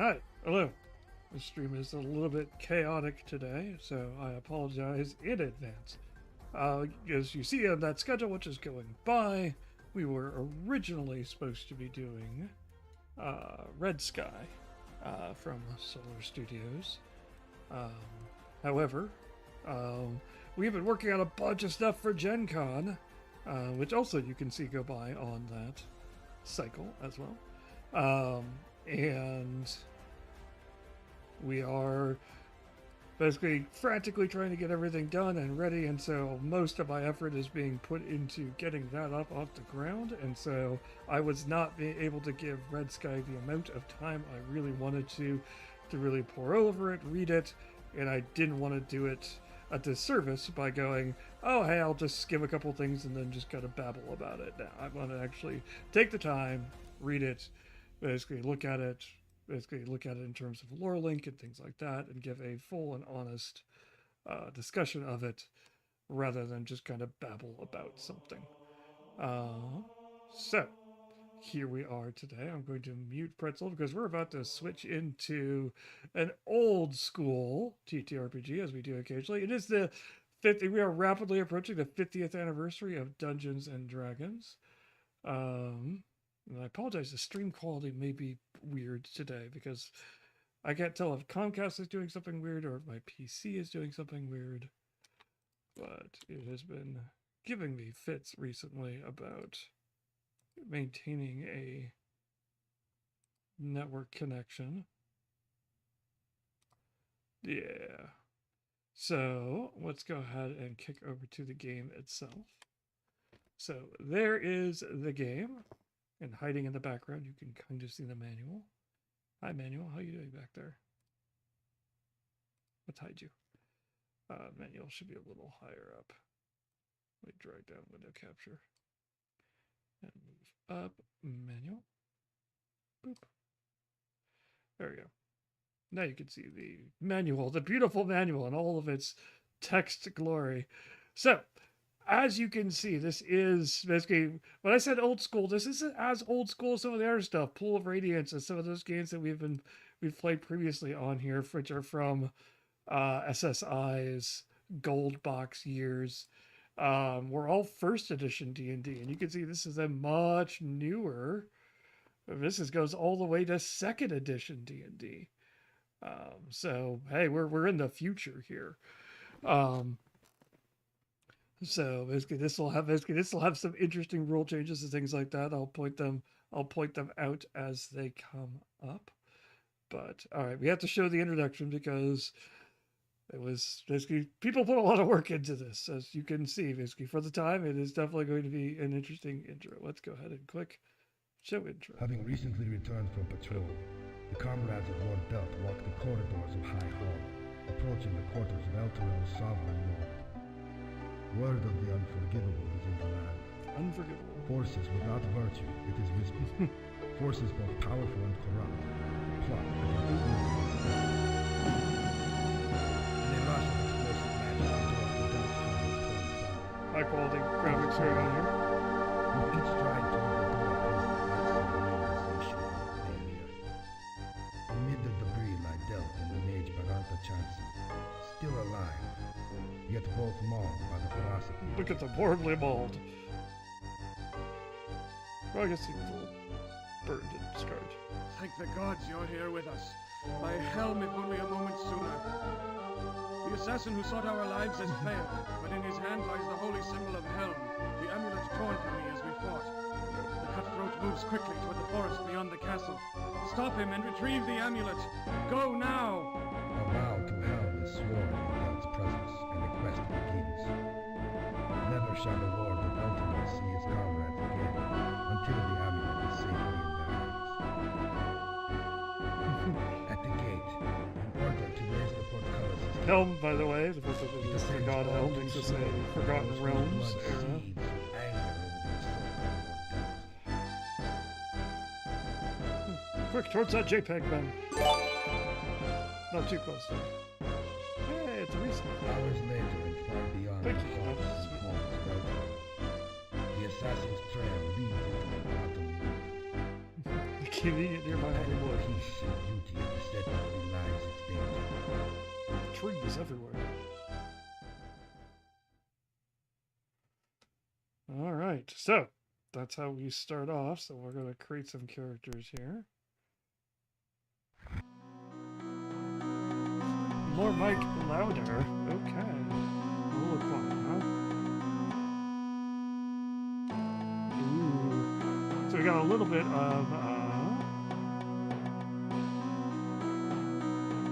Hi, hello. The stream is a little bit chaotic today, so I apologize in advance. As you see on that schedule, which is going by, we were originally supposed to be doing Red Sky from Solar Studios. However, we've been working on a bunch of stuff for Gen Con, which also you can see go by on that cycle as well. And we are basically frantically trying to get everything done and ready, and so most of my effort is being put into getting that up off the ground, and so I was not being able to give Red Sky the amount of time I really wanted to really pour over it, read it, and I didn't want to do it a disservice by going, oh hey, I'll just skim a couple things and then just kind of babble about it. Now I want to actually take the time, read it, basically look at it in terms of lore link and things like that, and give a full and honest discussion of it rather than just kind of babble about something. So here we are today. I'm going to mute Pretzel because we're about to switch into an old school TTRPG, as we do occasionally. It is the 50. We are rapidly approaching the 50th anniversary of Dungeons and Dragons. And I apologize, the stream quality may be weird today because I can't tell if Comcast is doing something weird or if my PC is doing something weird. But it has been giving me fits recently about maintaining a network connection. Yeah. So let's go ahead and kick over to the game itself. So there is the game. And hiding in the background, you can kind of see the manual. Hi, manual. How you doing back there? Let's hide you. Manual should be a little higher up. Let me drag down window capture. And move up. Manual. Boop. There we go. Now you can see the manual, the beautiful manual in all of its text glory. So, as you can see, this is basically, when I said old school, this isn't as old school as some of the other stuff. Pool of Radiance and some of those games that we've played previously on here, which are from SSI's Gold Box years. We're all first edition D&D, and you can see this is a much newer. This goes all the way to second edition D&D. So hey, we're in the future here. So basically, this will have some interesting rule changes and things like that. I'll point them out as they come up. But all right, we have to show the introduction because it was basically people put a lot of work into this, as you can see. Basically, for the time, it is definitely going to be an interesting intro. Let's go ahead and click show intro. Having recently returned from patrol, the comrades of Lord Belt walked the corridors of High Hall, approaching the quarters of Elturel's sovereign lord. Word of the unforgivable is in the land. Unforgivable. Forces without virtue, it is whispered. Forces both powerful and corrupt. Plot against in a rush of explosive magic interrupt the Dutch farmers torn asunder. High quality graphics right on here. With each stride toward the door opposed the lights remained as they should lay near. Amid the debris lie Delt and the mage Baranta Chansi, still alive, yet both mauled by the philosophy. Look at them, horribly mauled. Well, I guess he was a little burned and scarred. Thank the gods you're here with us. By helm, if only a moment sooner. The assassin who sought our lives has failed, but in his hand lies the holy symbol of Helm, the amulet torn from me as we fought. The cutthroat moves quickly toward the forest beyond the castle. Stop him and retrieve the amulet. Go now! A vow to Helm is sworn in Delt's presence, and the quest begins. Never shall the Lord of Elturel see his comrades again, until the amulet is safely in their hands. At the gate, in order to raise the portcullis, Helm, by the way, the first of this God Helm makes us a Forgotten Realms era. Quick, towards that JPEG, Ben. Not too close. Hey, it's a reset. Hours later and far beyond Thank the you. thoughts and homes of Elturel, the assassin's trail leads into the bottom wood. Convenient nearby The Hollywood. peace and beauty of that probably lies its danger. Trees everywhere. All right, so that's how we start off. So we're going to create some characters here. More mic louder. Okay. We'll look fine, huh? Ooh. So we got a little bit of.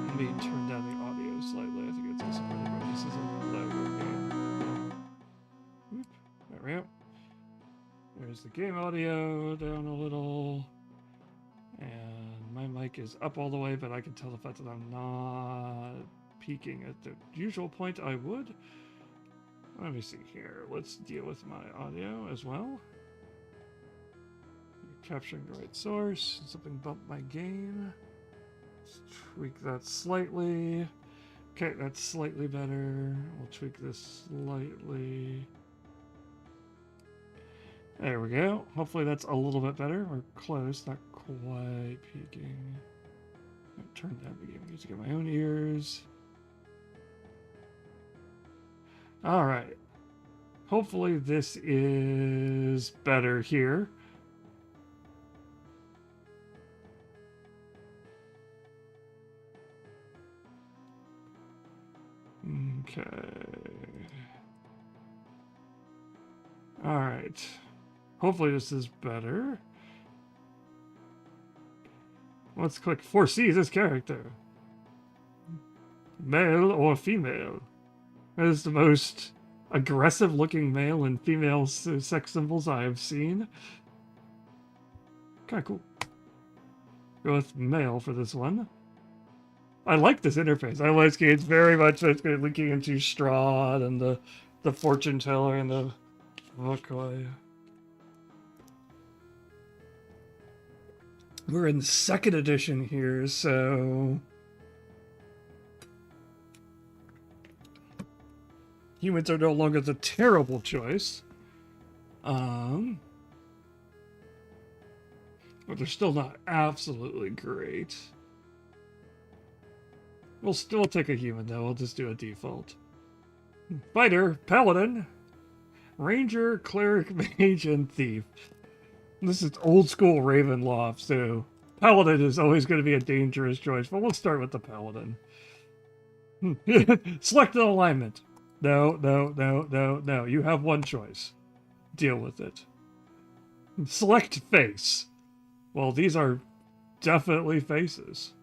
Let me turn down the audio slightly. I think it's also really good. This is a louder game. Oop. There we go. There's the game audio down a little. And my mic is up all the way, but I can tell the fact that I'm not peaking at the usual point I would. Let me see here. Let's deal with my audio as well. Capturing the right source. Something bumped my gain. Let's tweak that slightly. Okay, that's slightly better. We'll tweak this slightly. There we go. Hopefully that's a little bit better. We're close, not quite peaking. Turn down the game music in my own ears. All right. Hopefully this is better here. Okay. All right. Hopefully this is better. Let's click foresee this character. Male or female? That is the most aggressive looking male and female sex symbols I have seen. Kinda cool. Go with male for this one. I like this interface. I like it. It's very much linking into Strahd and the fortune teller and the okay. We're in 2nd edition here, so humans are no longer the terrible choice. But they're still not absolutely great. We'll still take a human though. We'll just do a default. Fighter, paladin, ranger, cleric, mage, and thief. This is old school Ravenloft, so paladin is always going to be a dangerous choice, but we'll start with the paladin. Select an alignment. No, no, no, no, no. You have one choice. Deal with it. Select face. Well, these are definitely faces.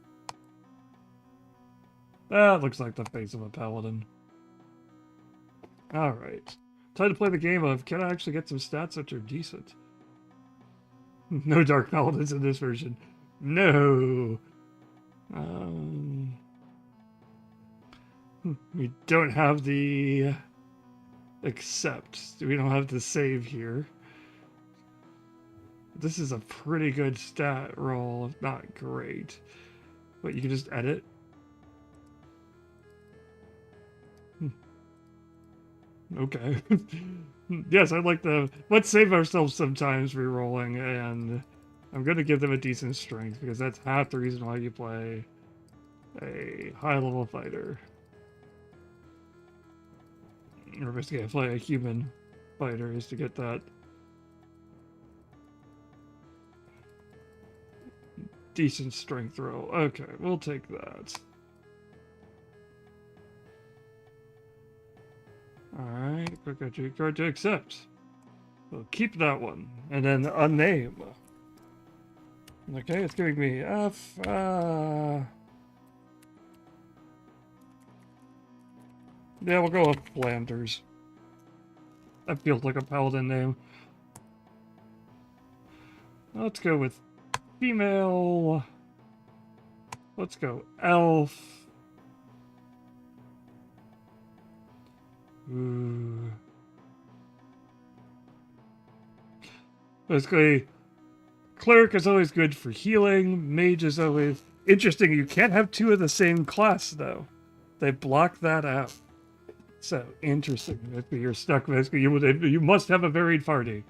That looks like the face of a paladin. Alright. Time to play the game of, can I actually get some stats that are decent? No dark paladins in this version. No! We don't have the accept. We don't have the save here. This is a pretty good stat roll, if not great. But you can just edit. Okay. Yes, I'd like to... Let's save ourselves sometimes re-rolling, and I'm going to give them a decent strength, because that's half the reason why you play a high-level fighter. Or basically, play a human fighter, is to get that decent strength roll. Okay, we'll take that. Alright, quick attribute card to accept. We'll keep that one. And then a name. Okay, it's giving me F. Yeah, we'll go with Flanders. That feels like a paladin name. Let's go with female. Let's go elf. Ooh. Basically, cleric is always good for healing. Mage is always interesting. You can't have two of the same class, though. They block that out. So interesting. If you're stuck, basically, you must have a varied party.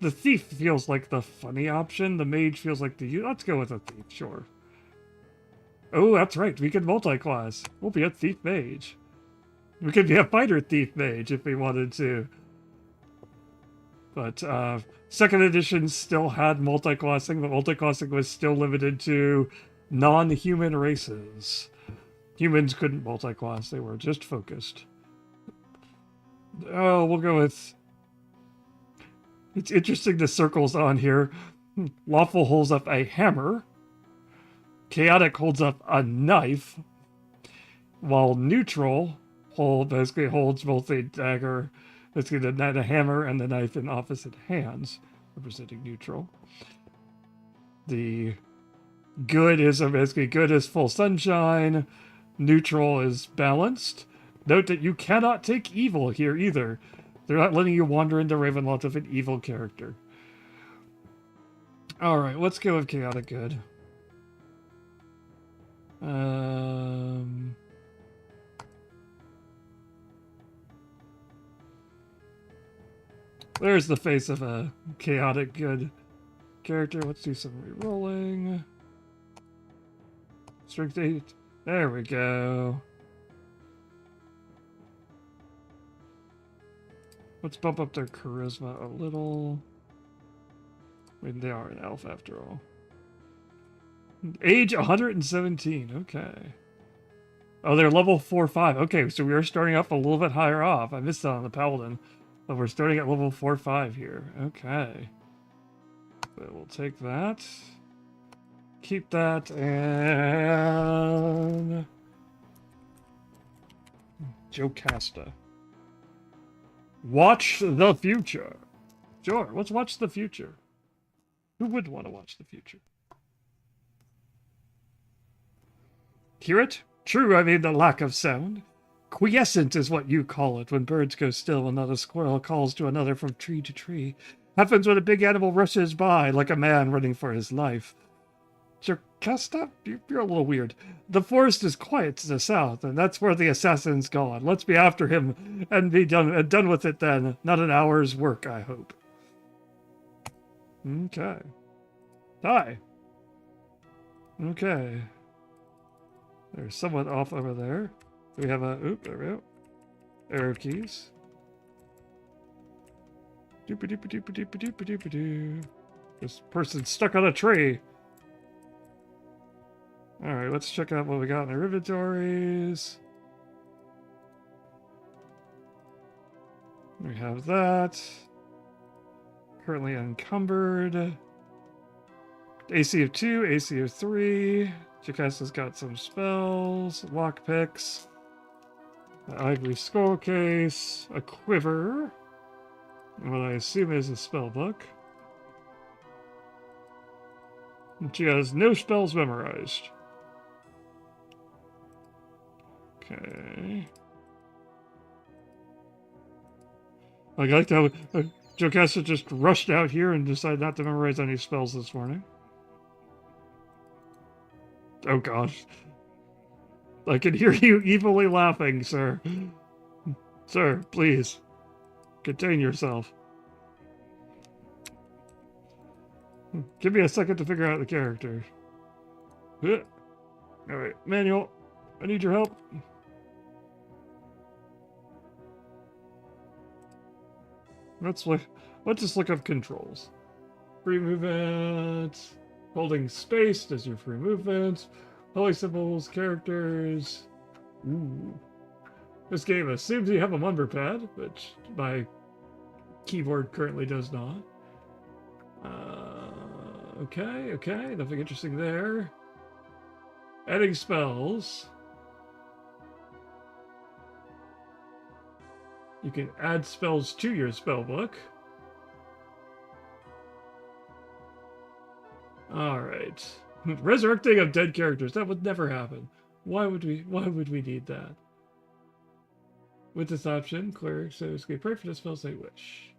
The thief feels like the funny option. The mage feels like the... Let's go with a thief, sure. Oh, that's right. We can multi-class. We'll be a thief mage. We could be a fighter thief mage if we wanted to. But second edition still had multi-classing, but multi-classing was still limited to non-human races. Humans couldn't multi-class. They were just focused. Oh, we'll go with... It's interesting the circles on here. Lawful holds up a hammer. Chaotic holds up a knife. While neutral basically holds both a dagger, basically a hammer and the knife in opposite hands, representing neutral. The good is basically good is full sunshine. Neutral is balanced. Note that you cannot take evil here either. They're not letting you wander into Ravenloft with an evil character. Alright, let's go with chaotic good. There's the face of a chaotic good character. Let's do some re-rolling. Strength 8. There we go. Let's bump up their charisma a little. I mean, they are an elf after all. Age 117. Okay. Oh, they're level 4-5. Okay, so we are starting up a little bit higher off. I missed that on the Paladin. But we're starting at level 4-5 here. Okay. So we'll take that. Keep that, and... Jocasta. Watch the future. Sure, let's watch the future. Who would want to watch the future? Hear it? True, I mean the lack of sound. Quiescent is what you call it when birds go still and not a squirrel calls to another from tree to tree. Happens when a big animal rushes by like a man running for his life. Jocasta, you're a little weird. The forest is quiet to the south, and that's where the assassin's gone. Let's be after him and be done with it then. Not an hour's work, I hope. Okay. Hi. Okay. They're somewhat off over there. We have a... Oop, there we go. Arrow keys. Doop-a-doop-a-doop-a-doop-a-doop-a-doop-a-doo. This person's stuck on a tree. Alright, let's check out what we got in our inventories. We have that. Currently encumbered. AC of 2, AC of 3. Jocasta's got some spells, lockpicks, an ivory skull case, a quiver, and what I assume is a spell book. And she has no spells memorized. Okay. I like how Jocasta just rushed out here and decided not to memorize any spells this morning. Oh gosh. I can hear you evilly laughing, sir. Sir, please. Contain yourself. Give me a second to figure out the character. Alright, Manuel, I need your help. Let's just look up controls. Free movement. Holding space does your free movement. Holy symbols, characters. Ooh. This game assumes you have a number pad, which my keyboard currently does not. Okay, nothing interesting there. Adding spells. You can add spells to your spellbook. Alright. Resurrecting of dead characters. That would never happen. Why would we need that? With this option, clerics so can pray for the spells they wish.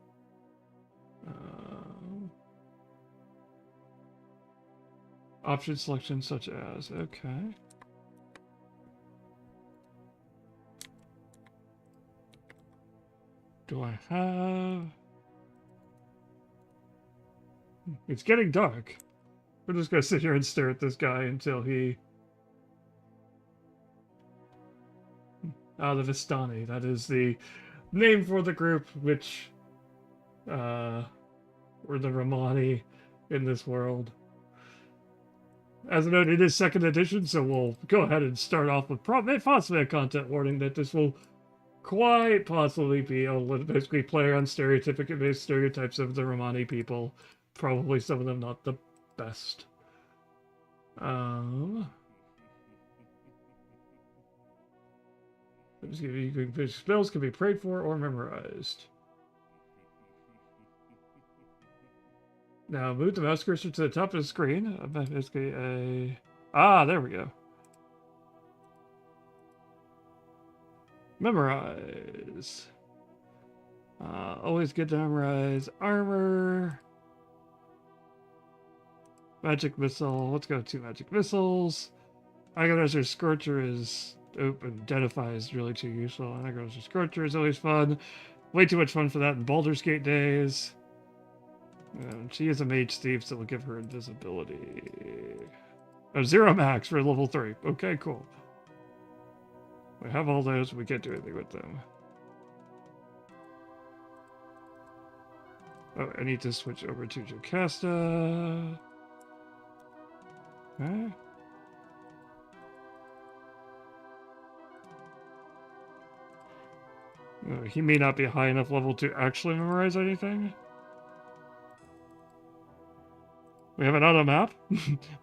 Option selection such as, okay. Do I have... It's getting dark. We're just gonna sit here and stare at this guy until he... Ah, the Vistani. That is the name for the group which... were the Romani in this world. As a note, it is 2nd edition, so we'll go ahead and start off with possibly a content warning that this will quite possibly be basically play on stereotypic-based stereotypes of the Romani people. Probably some of them not the best. Spells can be prayed for or memorized. Now move the mouse cursor to the top of the screen. Basically there we go. Memorize. Always good to memorize. Armor. Magic missile. Let's go 2 magic missiles. Agonizer Scorcher is identifies really too useful. Agonizer Scorcher is always fun. Way too much fun for that in Baldur's Gate days. She is a mage thief, so we'll give her invisibility. 0 max for level 3. Okay, cool. We have all those, we can't do anything with them. Oh, I need to switch over to Jocasta. Huh? He may not be high enough level to actually memorize anything. We have an auto map.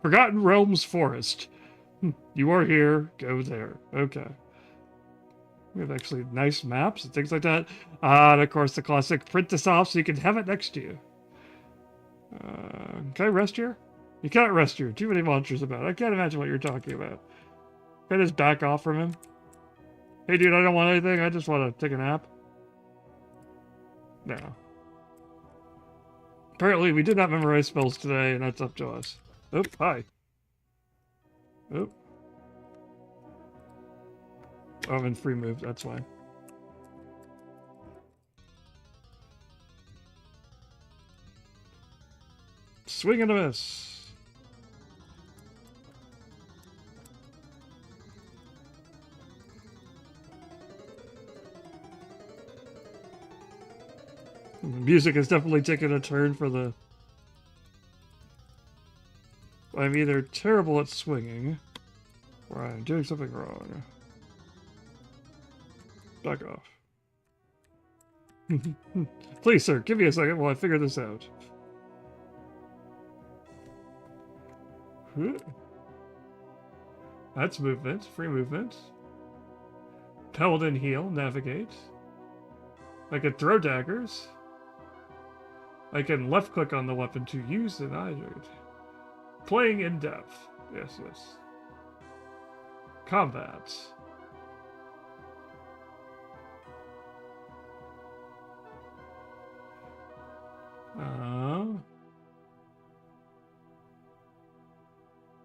Forgotten Realms Forest. You are here. Go there. Okay. We have actually nice maps and things like that. And of course the classic print this off so you can have it next to you. Can I rest here? You can't rest here. Too many monsters about. I can't imagine what you're talking about. Can I just back off from him? Hey dude, I don't want anything. I just want to take a nap. No. Apparently, we did not memorize spells today, and that's up to us. Oh, hi. Oh. Oh, I'm in free move, that's why. Swing and a miss. The music has definitely taken a turn for the... I'm either terrible at swinging, or I'm doing something wrong. Back off. Please, sir, give me a second while I figure this out. That's movement. Free movement. Paladin heal. Navigate. I can throw daggers. I can left click on the weapon to use an item. Playing in depth. Yes, yes. Combat.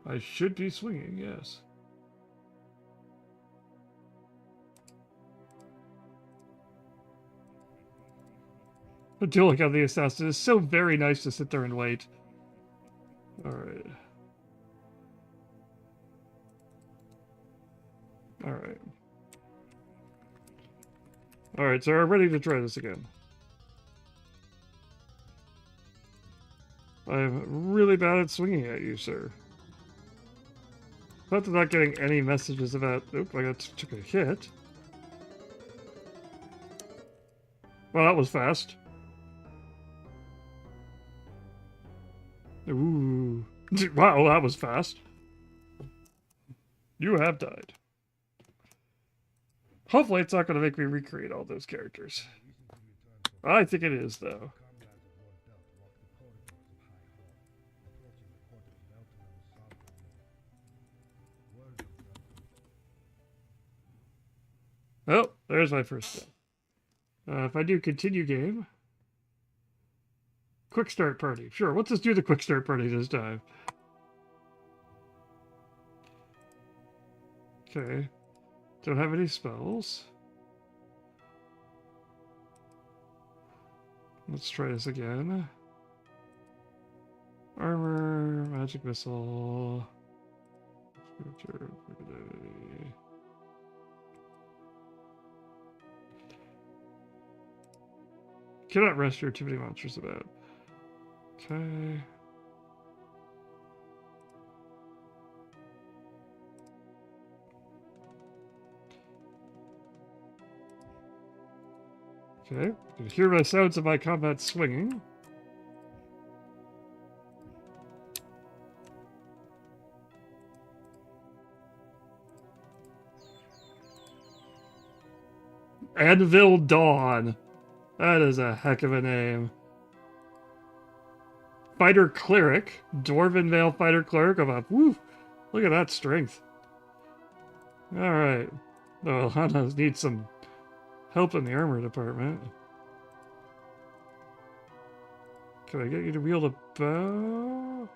I should be swinging, yes. I do like how the assassin is so very nice to sit there and wait. Alright. Alright. Alright, so we're ready to try this again. I'm really bad at swinging at you, sir. But I'm not getting any messages about... Oop, I took a hit. Well, that was fast. Ooh. Wow, that was fast. You have died. Hopefully it's not going to make me recreate all those characters. I think it is, though. Oh, there's my first step. If I do continue game... Quick start party. Sure, let's just do the quick start party this time. Okay. Don't have any spells. Let's try this again. armor, magic missile. Cannot rest here, too many monsters about. Okay. Okay. You can hear the sounds of my combat swinging. Anvil Dawn. That is a heck of a name. Fighter Cleric. Dwarven Male Fighter Cleric of a... Woo! Look at that strength. Alright. Well, Hana needs some help in the armor department. Can I get you to wield a bow?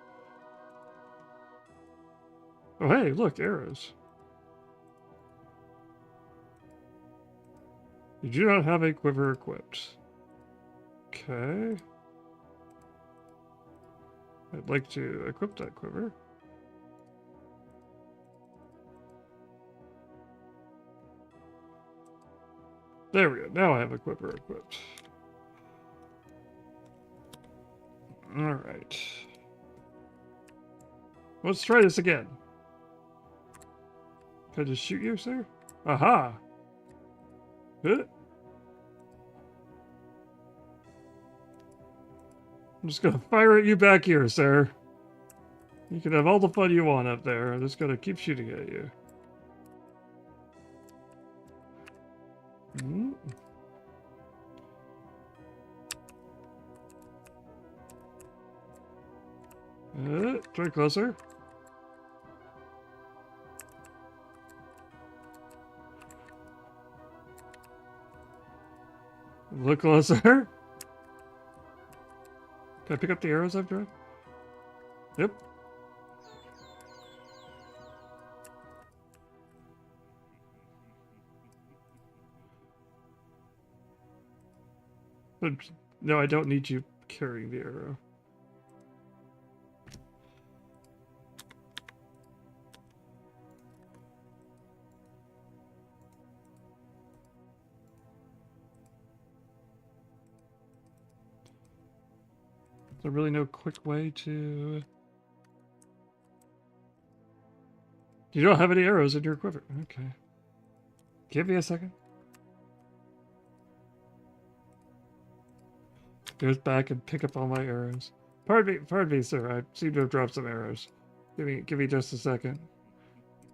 Oh, hey, look, arrows. You do not have a quiver equipped. Okay. I'd like to equip that quiver. There we go. Now I have a quiver equipped. Alright. Let's try this again. Can I just shoot you, sir? Aha! Huh? I'm just gonna fire at you back here, sir. You can have all the fun you want up there. I'm just gonna keep shooting at you. Hmm. Try closer. Look closer. Can I pick up the arrows I've drawn? Yep. But no, I don't need you carrying the arrow. Is there really no quick way to... You don't have any arrows in your quiver. Okay. Give me a second. Goes back and pick up all my arrows. Pardon me, sir. I seem to have dropped some arrows. Give me just a second.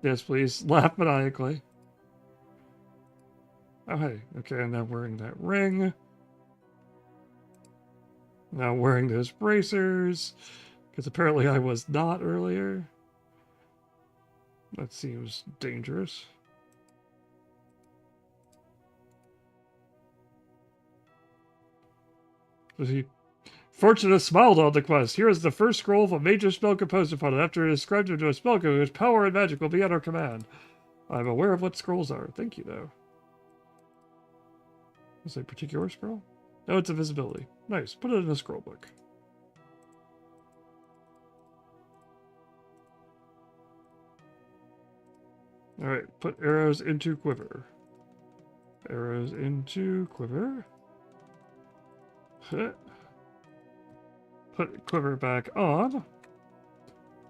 Yes, please. Laugh maniacally. Oh, hey. Okay, I'm now wearing that ring. Now wearing those bracers. Because apparently I was not earlier. That seems dangerous. Fortuna smiled on the quest. Here is the first scroll of a major spell composed upon it. After it is inscribed into a spell code, whose power and magic will be at our command. I'm aware of what scrolls are. Thank you, though. Is it a particular scroll? No, it's invisibility. Nice. Put it in a scroll book. Alright, put arrows into quiver. Arrows into quiver. Put quiver back on.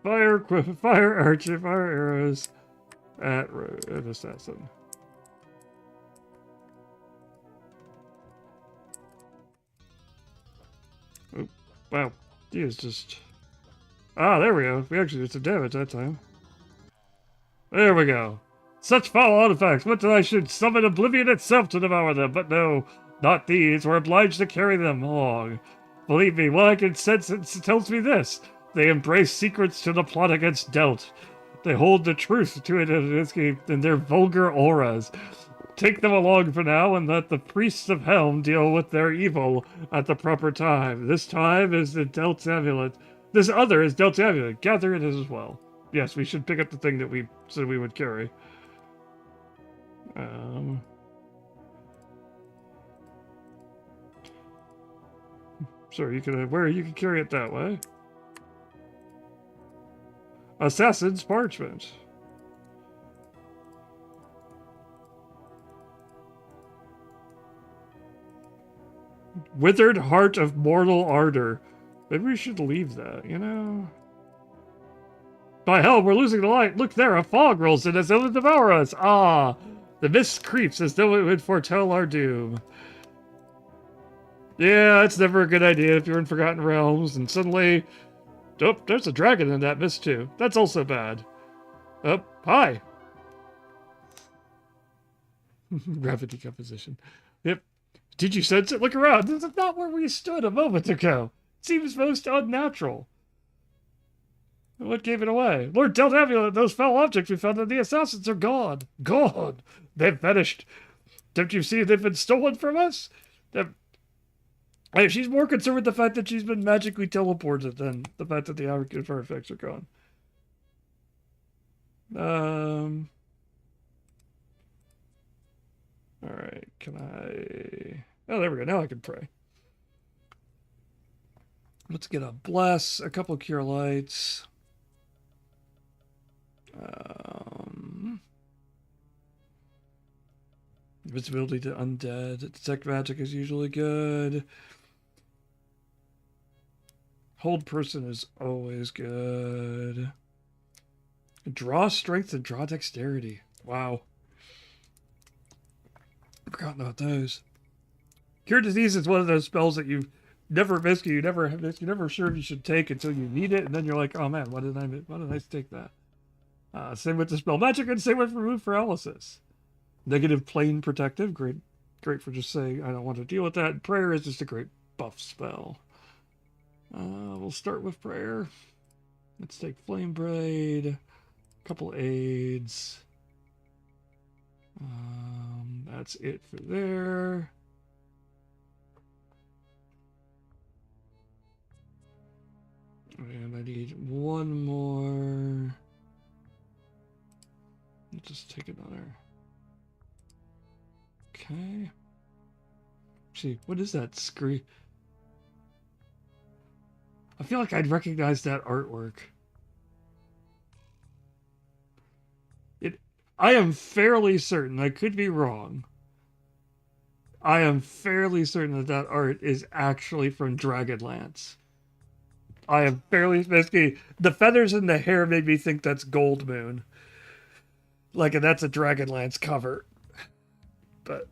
Fire quiver, fire archer, fire arrows at an assassin. Oh, wow, he is just... Ah, there we go. We actually did some damage that time. There we go. Such foul artifacts. What did I should summon oblivion itself to devour them? But no, not these. We're obliged to carry them along. Believe me, what I can sense tells me this. They embrace secrets to the plot against Delt. They hold the truth to it in their vulgar auras. Take them along for now and let the priests of Helm deal with their evil at the proper time. This time is the Delt's amulet. This other is Delt's amulet. Gather it as well. Yes, we should pick up the thing that we said we would carry. Sure, you can carry it that way. Assassin's Parchment. Withered Heart of Mortal Ardor. Maybe we should leave that, you know? By hell, we're losing the light. Look there, a fog rolls in as though it devour us. Ah, the mist creeps as though it would foretell our doom. Yeah, it's never a good idea if you're in Forgotten Realms and suddenly... Oh, there's a dragon in that mist too. That's also bad. Oh, hi. Rapid decomposition. Yep. Did you sense it? Look around. This is not where we stood a moment ago. It seems most unnatural. What gave it away? Lord Deltamulet, those foul objects we found in the assassins are gone. Gone. They've vanished. Don't you see they've been stolen from us? She's more concerned with the fact that she's been magically teleported than the fact that the artifacts are gone. Alright, can I... Oh, there we go. Now I can pray. Let's get a bless, a couple cure lights. Visibility to undead. Detect magic is usually good. Hold person is always good. Draw strength and draw dexterity. Wow. Forgotten about those. Cure disease is one of those spells that you never miss. You're never sure if you should take until you need it, and then you're like, oh man, why did I take that? Same with the spell magic, and same with remove paralysis. Negative plane protective, great for just saying I don't want to deal with that. Prayer is just a great buff spell. We'll start with prayer. Let's take flame braid, a couple aids. That's it for there. And I need one more. Let's just take another. Okay. See, what is that screen? I feel like I'd recognize that artwork. I am fairly certain, I could be wrong. I am fairly certain that that art is actually from Dragonlance. I am fairly... Basically, the feathers in the hair made me think that's Gold Moon. Like, and that's a Dragonlance cover. But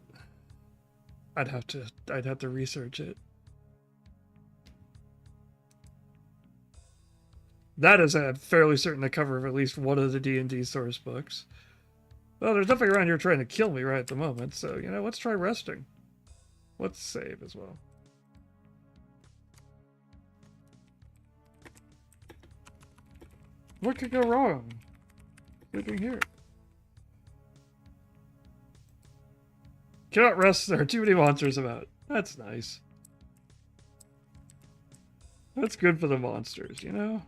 I'd have to research it. That is a fairly certain the cover of at least one of the D&D source books. Well, there's nothing around here trying to kill me right at the moment, so, you know, let's try resting. Let's save as well. What could go wrong? Sleeping here. Cannot rest, there are too many monsters about. That's nice. That's good for the monsters, you know?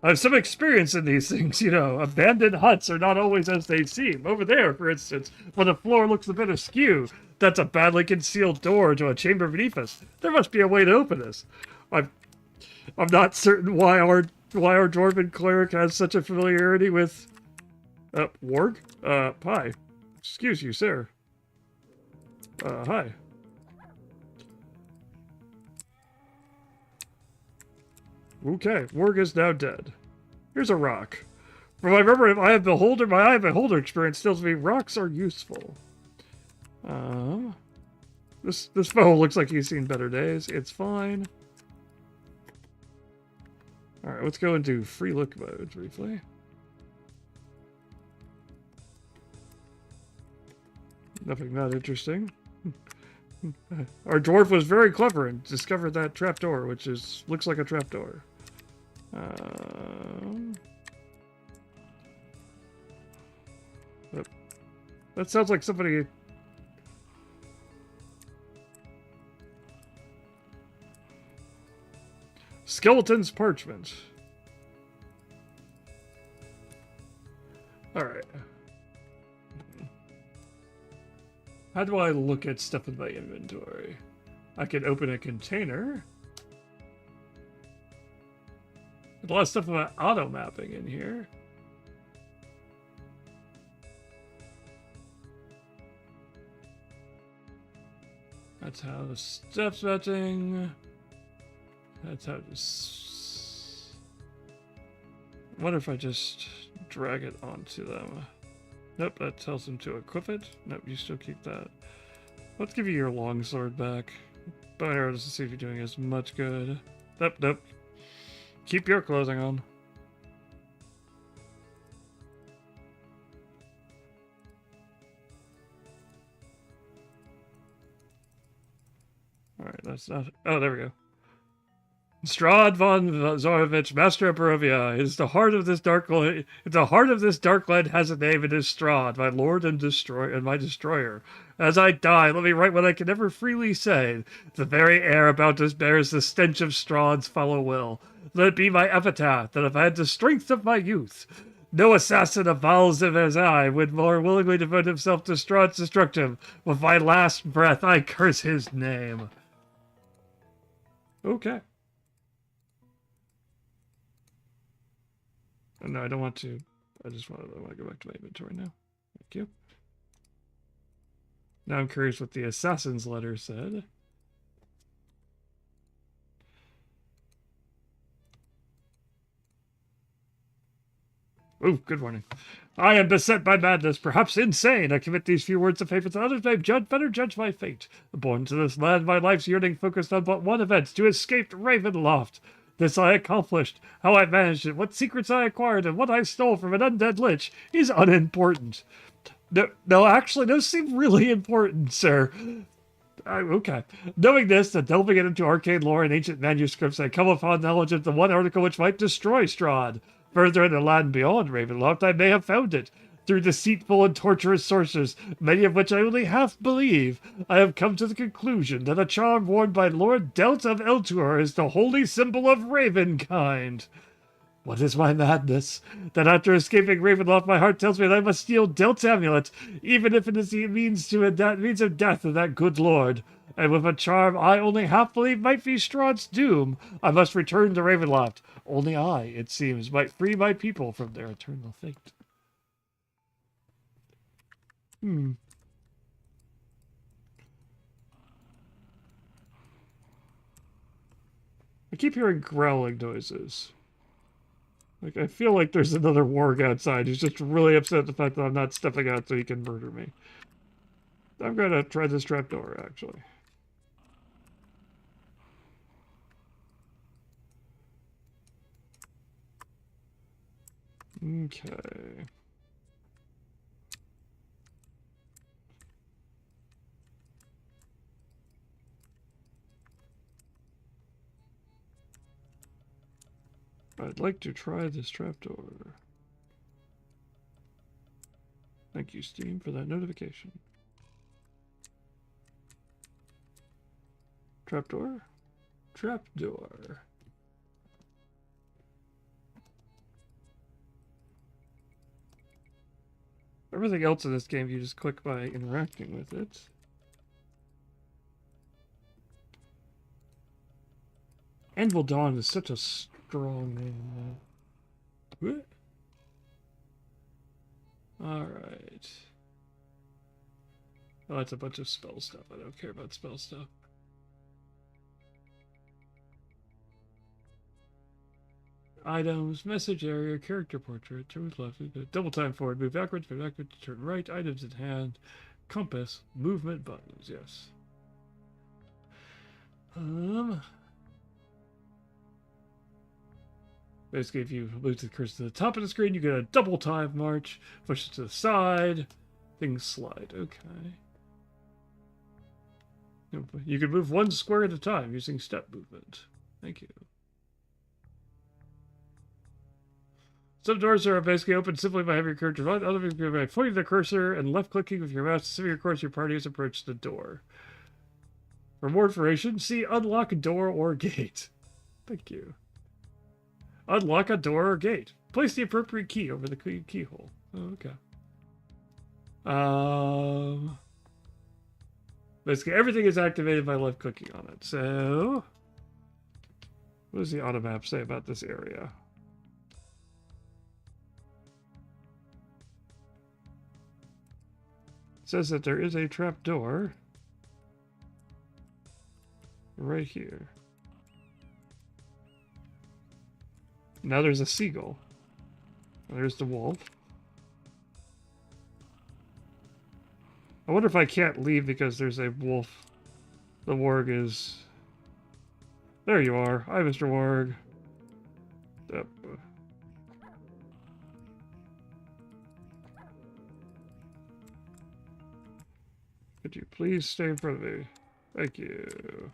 I have some experience in these things, you know. Abandoned huts are not always as they seem. Over there, for instance, when the floor looks a bit askew, that's a badly concealed door to a chamber beneath us. There must be a way to open this. I'm not certain why our dwarven cleric has such a familiarity with... Warg? Hi. Excuse you, sir. Hi. Okay, Warg is now dead. Here's a rock. From my memory, my eye of beholder experience tells me rocks are useful. This foe looks like he's seen better days. It's fine. Alright, let's go into free look mode briefly. Nothing that interesting. Our dwarf was very clever and discovered that trapdoor, which looks like a trapdoor. That sounds like somebody... Skeleton's Parchment. Alright. How do I look at stuff in my inventory? I can open a container. a lot of stuff about auto mapping in here. That's how the steps vetting. That's how this. I wonder if I just drag it onto them. Nope, that tells them to equip it. Nope, you still keep that. Let's give you your longsword back. Bow and arrows to see if you're doing as much good. Nope, nope. Keep your clothing on. Alright, that's not... Oh, there we go. Strahd von Zorovich, Master of Barovia. It is the heart of this dark land. The heart of this dark land has a name. It is Strahd, my lord and my destroyer. As I die, let me write what I can never freely say. The very air about us bears the stench of Strahd's foul will. Let it be my epitaph, that if I had the strength of my youth, no assassin of Valziv as I would more willingly devote himself to Strahd's destruction. With my last breath, I curse his name. Okay. Oh, no, I don't want to. I want to go back to my inventory now. Thank you. Now I'm curious what the assassin's letter said. Oh, good morning. I am beset by madness, perhaps insane. I commit these few words of favor to others may better judge my fate. Born to this land, my life's yearning focused on but one event, to escape Ravenloft. This I accomplished. How I managed it, what secrets I acquired, and what I stole from an undead lich is unimportant. No, actually, those seem really important, sir. Okay. Knowing this, and delving into arcane lore and ancient manuscripts, I come upon knowledge of the one article which might destroy Strahd. Further in the land beyond Ravenloft, I may have found it. Through deceitful and torturous sources, many of which I only half believe, I have come to the conclusion that a charm worn by Lord Delt of Eltur is the holy symbol of Ravenkind. What is my madness? That after escaping Ravenloft, my heart tells me that I must steal Delt's amulet, even if it is the means of death of that good lord. And with a charm I only half believe might be Strahd's doom, I must return to Ravenloft. Only I, it seems, might free my people from their eternal fate. I keep hearing growling noises. Like, I feel like there's another warg outside who's just really upset at the fact that I'm not stepping out so he can murder me. I'm gonna try this trapdoor, actually. Okay. I'd like to try this trapdoor. Thank you, Steam, for that notification. Trapdoor? Trapdoor. Everything else in this game you just click by interacting with it. Anvil Dawn is such a strong name. What? Alright. Oh, it's a bunch of spell stuff. I don't care about spell stuff. Items, message area, character portrait, turn left, double time forward, move backwards, turn right, items in hand, compass, movement buttons, yes. Basically, if you move the cursor to the top of the screen, you get a double time march, push it to the side, things slide, okay. You can move one square at a time using step movement. Thank you. Some doors are basically opened simply by having your character on, other by pointing the cursor and left-clicking with your mouse to see your course your party has approached the door. For more information, see unlock a door or gate. Thank you. Unlock a door or gate. Place the appropriate key over the keyhole. Oh, okay. Basically, everything is activated by left-clicking on it. So, what does the auto map say about this area? says that there is a trap door right here. Now there's a seagull. There's the wolf. I wonder if I can't leave because there's a wolf. The warg is... There you are. Hi, Mr. Warg. Yep. Could you please stay in front of me? Thank you.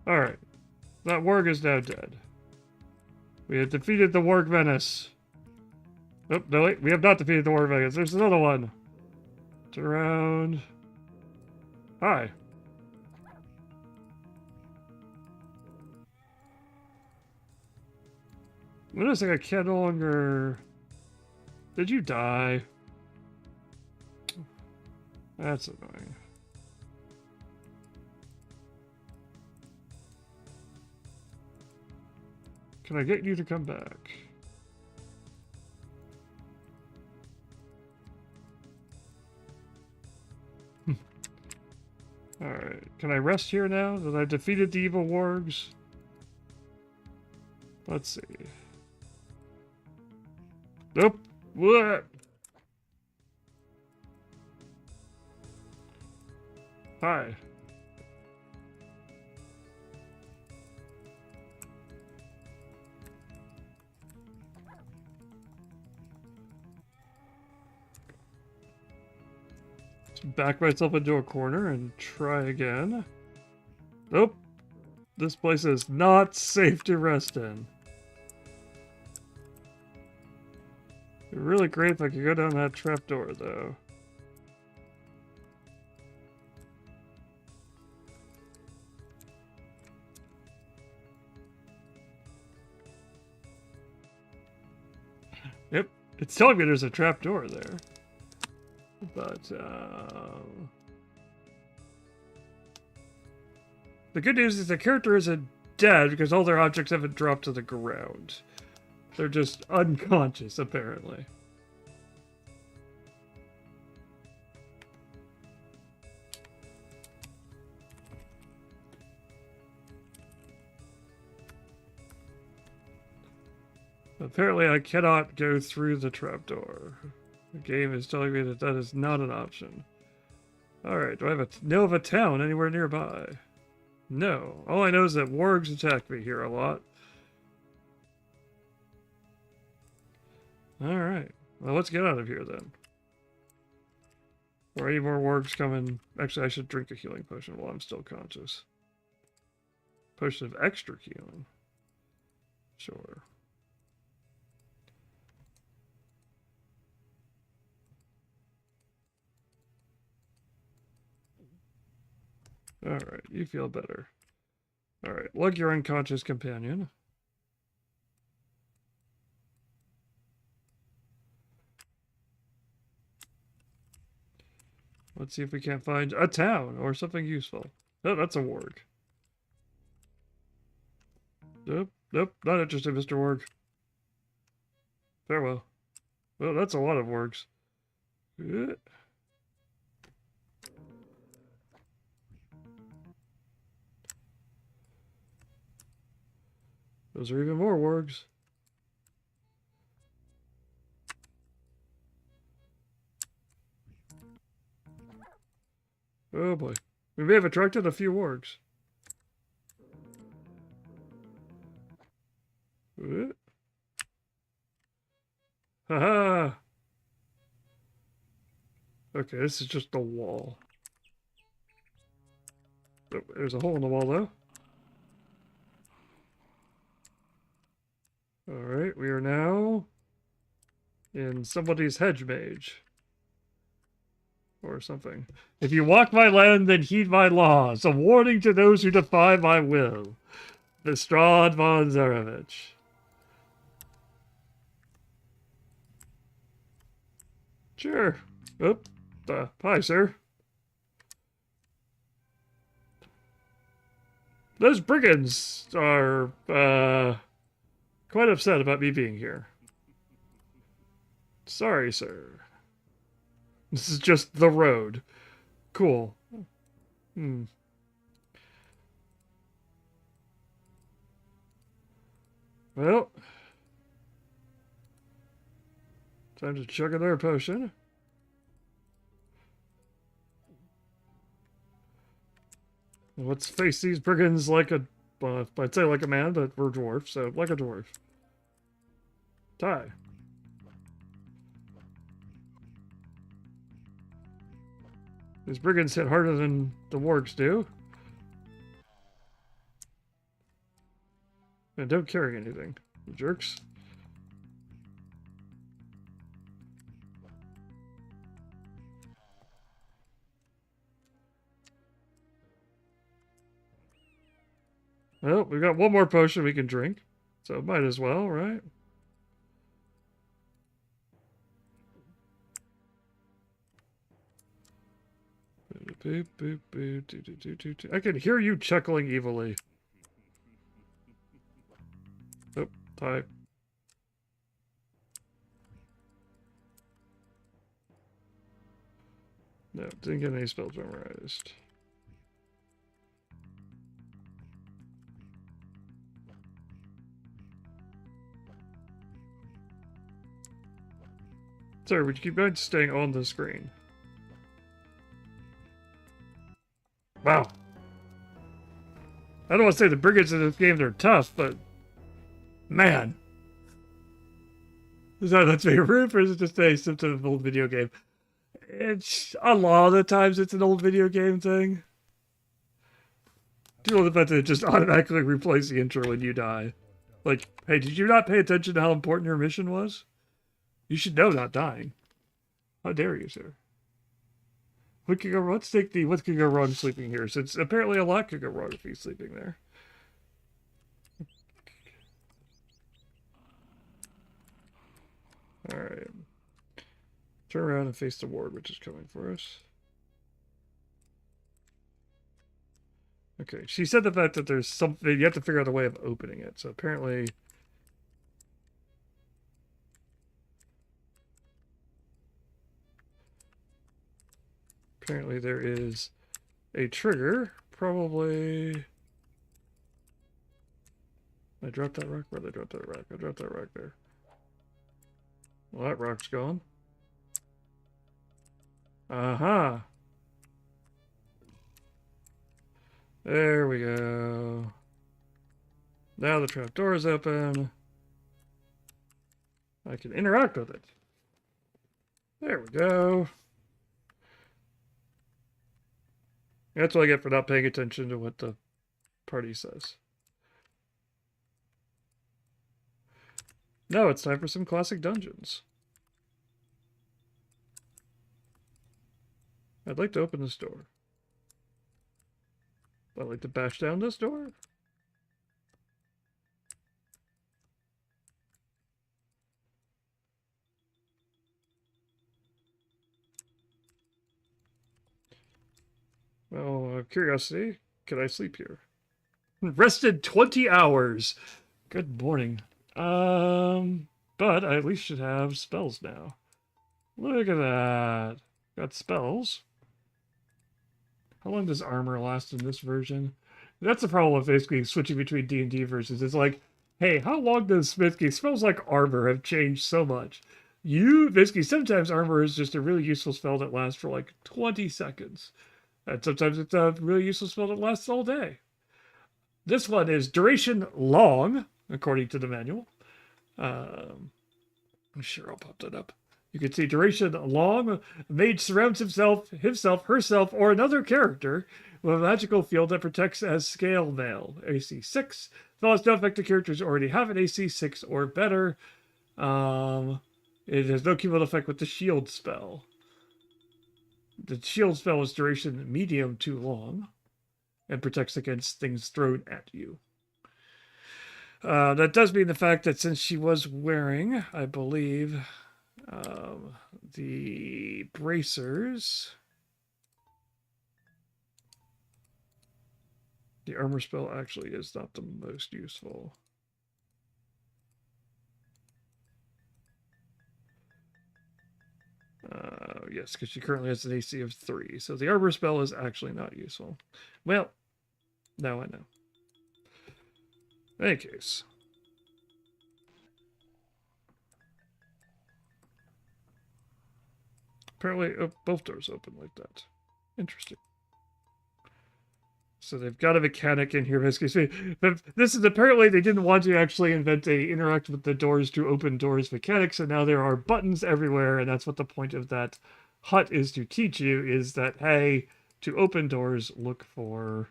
Alright. That warg is now dead. We have defeated the warg menace. Oh, no, wait. We have not defeated the warg menace. There's another one. Turn around. Hi. Notice I can no longer... Did you die? That's annoying. Can I get you to come back? Alright. Can I rest here now that I've defeated the evil wargs? Let's see. Nope. What? Hi. Let's back myself into a corner and try again. Nope. This place is not safe to rest in. It'd be really great if I could go down that trapdoor, though. Yep, it's telling me there's a trapdoor there. But, the good news is the character isn't dead because all their objects haven't dropped to the ground. They're just unconscious, apparently. Apparently I cannot go through the trapdoor. The game is telling me that that is not an option. Alright, do I know of a town anywhere nearby? No. All I know is that wargs attack me here a lot. Alright. Well, let's get out of here then. Or any more wargs coming? Actually, I should drink a healing potion while I'm still conscious. Potion of extra healing. Sure. Alright, you feel better. Alright, lug your unconscious companion. Let's see if we can't find a town or something useful. Oh, that's a warg. Nope, nope, not interested, Mr. Warg. Farewell. Well, that's a lot of wargs. Those are even more wargs. Oh boy. We may have attracted a few wargs. Haha! Okay, this is just a wall. Oh, there's a hole in the wall though. Alright, we are now in somebody's hedge mage. Or something. If you walk my land, then heed my laws. A warning to those who defy my will. The Strahd von Zarevich. Sure. Oop. Hi, sir. Those brigands are, quite upset about me being here. Sorry, sir. This is just the road. Cool. Hmm. Well, time to chug another potion. Let's face these brigands like a... I'd say like a man, but we're dwarf, so like a dwarf. Die. These brigands hit harder than the wargs do. And don't carry anything. You jerks. Well, we've got one more potion we can drink. So might as well, right? I can hear you chuckling evilly. Oh, tie. No, didn't get any spells memorized. Sorry, would you keep mind staying on the screen? Wow. I don't want to say the brigands in this game, they're tough, but... Man. Is that that's being rude, or is it just a symptom of an old video game? It's... A lot of the times it's an old video game thing. Do you want the fact that it just automatically replaces the intro when you die? Like, hey, did you not pay attention to how important your mission was? You should know not dying. How dare you, sir? What could go wrong? Let's take the what could go wrong sleeping here, since apparently a lot could go wrong if he's sleeping there. Alright. Turn around and face the ward, which is coming for us. Okay, she said the fact that there's something, you have to figure out a way of opening it, so apparently... Apparently there is a trigger, probably... I dropped that rock? Where'd I drop that rock? I dropped that rock there. Well, that rock's gone. Aha! There we go. Now the trapdoor is open. I can interact with it. There we go. That's what I get for not paying attention to what the party says. Now it's time for some classic dungeons. I'd like to open this door. I'd like to bash down this door. Well, out of curiosity, could I sleep here? Rested 20 hours. Good morning. But I at least should have spells now. Look at that. Got spells. How long does armor last in this version? That's the problem with basically switching between D&D versions. It's like, hey, how long does basically spells like armor have changed so much? You basically sometimes armor is just a really useful spell that lasts for like 20 seconds. And sometimes it's a really useful spell that lasts all day. This one is duration long, according to the manual. I'm sure I'll pop that up. You can see duration long. Mage surrounds himself, herself, or another character with a magical field that protects as scale mail. AC 6. Spell has no effect to characters who already have an AC 6 or better. It has no cumulative effect with the shield spell. The shield spell is duration medium to long and protects against things thrown at you. That does mean the fact that since she was wearing, I believe, the bracers, the armor spell actually is not the most useful. yes, because she currently has an AC of 3. So the Arbor spell is actually not useful. Well, now I know. In any case. Apparently, both doors open like that. Interesting. So they've got a mechanic in here, basically. But this is apparently they didn't want to actually invent a interact with the doors to open doors mechanic. So now there are buttons everywhere, and that's what the point of that hut is to teach you: is that hey, to open doors, look for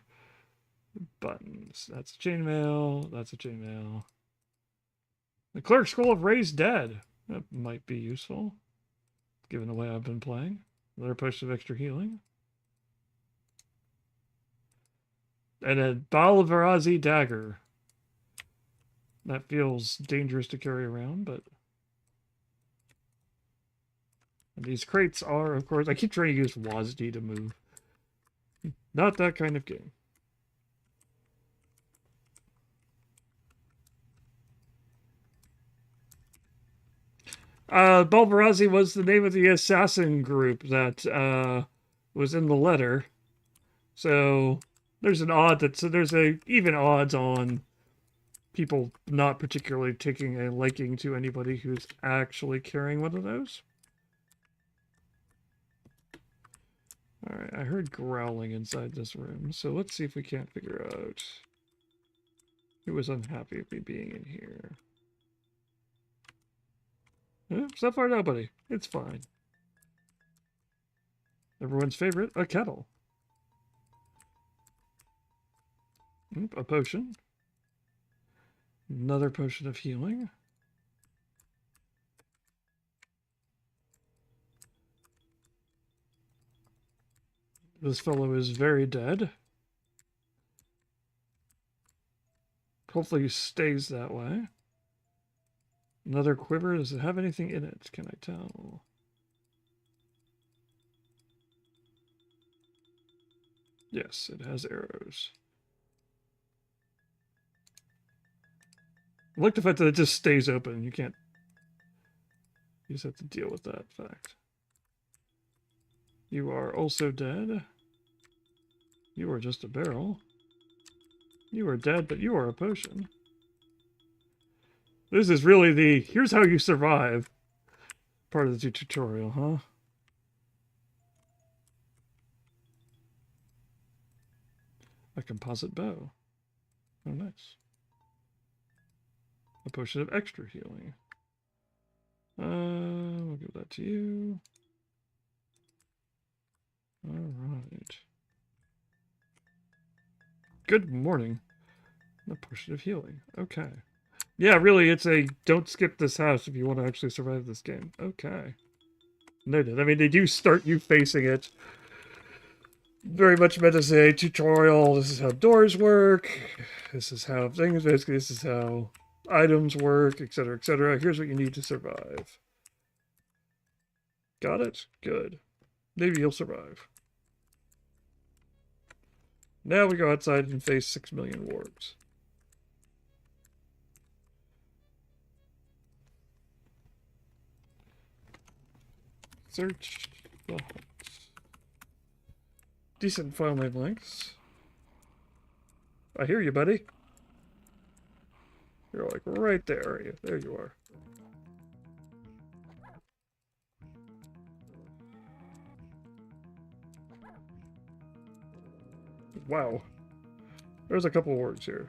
buttons. That's a chainmail. That's a chainmail. The Clerk's Scroll of Raised Dead. That might be useful, given the way I've been playing. Another potion of extra healing. And a Balvarazi dagger. That feels dangerous to carry around, but... And these crates are, of course... I keep trying to use WASD to move. Not that kind of game. Balvarazi was the name of the assassin group that was in the letter. So... There's an odd that, so there's a even odds on people not particularly taking a liking to anybody who's actually carrying one of those. Alright, I heard growling inside this room, so let's see if we can't figure out who was unhappy with me being in here. So far, nobody. It's fine. Everyone's favorite, a kettle. A potion. Another potion of healing. This fellow is very dead. Hopefully he stays that way. Another quiver. Does it have anything in it? Can I tell? Yes, it has arrows. I like the fact that it just stays open. You can't... You just have to deal with that fact. You are also dead. You are just a barrel. You are dead, but you are a potion. This is really the here's how you survive part of the tutorial, huh? A composite bow. Oh, nice. A potion of extra healing. We'll give that to you. Alright. Good morning. A potion of healing. Okay. Yeah, really, it's a don't skip this house if you want to actually survive this game. Okay. Noted. I mean, they do start you facing it. Very much meant as a tutorial. This is how doors work. This is how things, basically, this is how items work, etc., etc. Here's what you need to survive. Got it? Good. Maybe you'll survive. Now we go outside and face 6 million wargs. Search the hut. Decent file name lengths. I hear you, buddy. You're like right there, are you? There you are. Wow. There's a couple words here.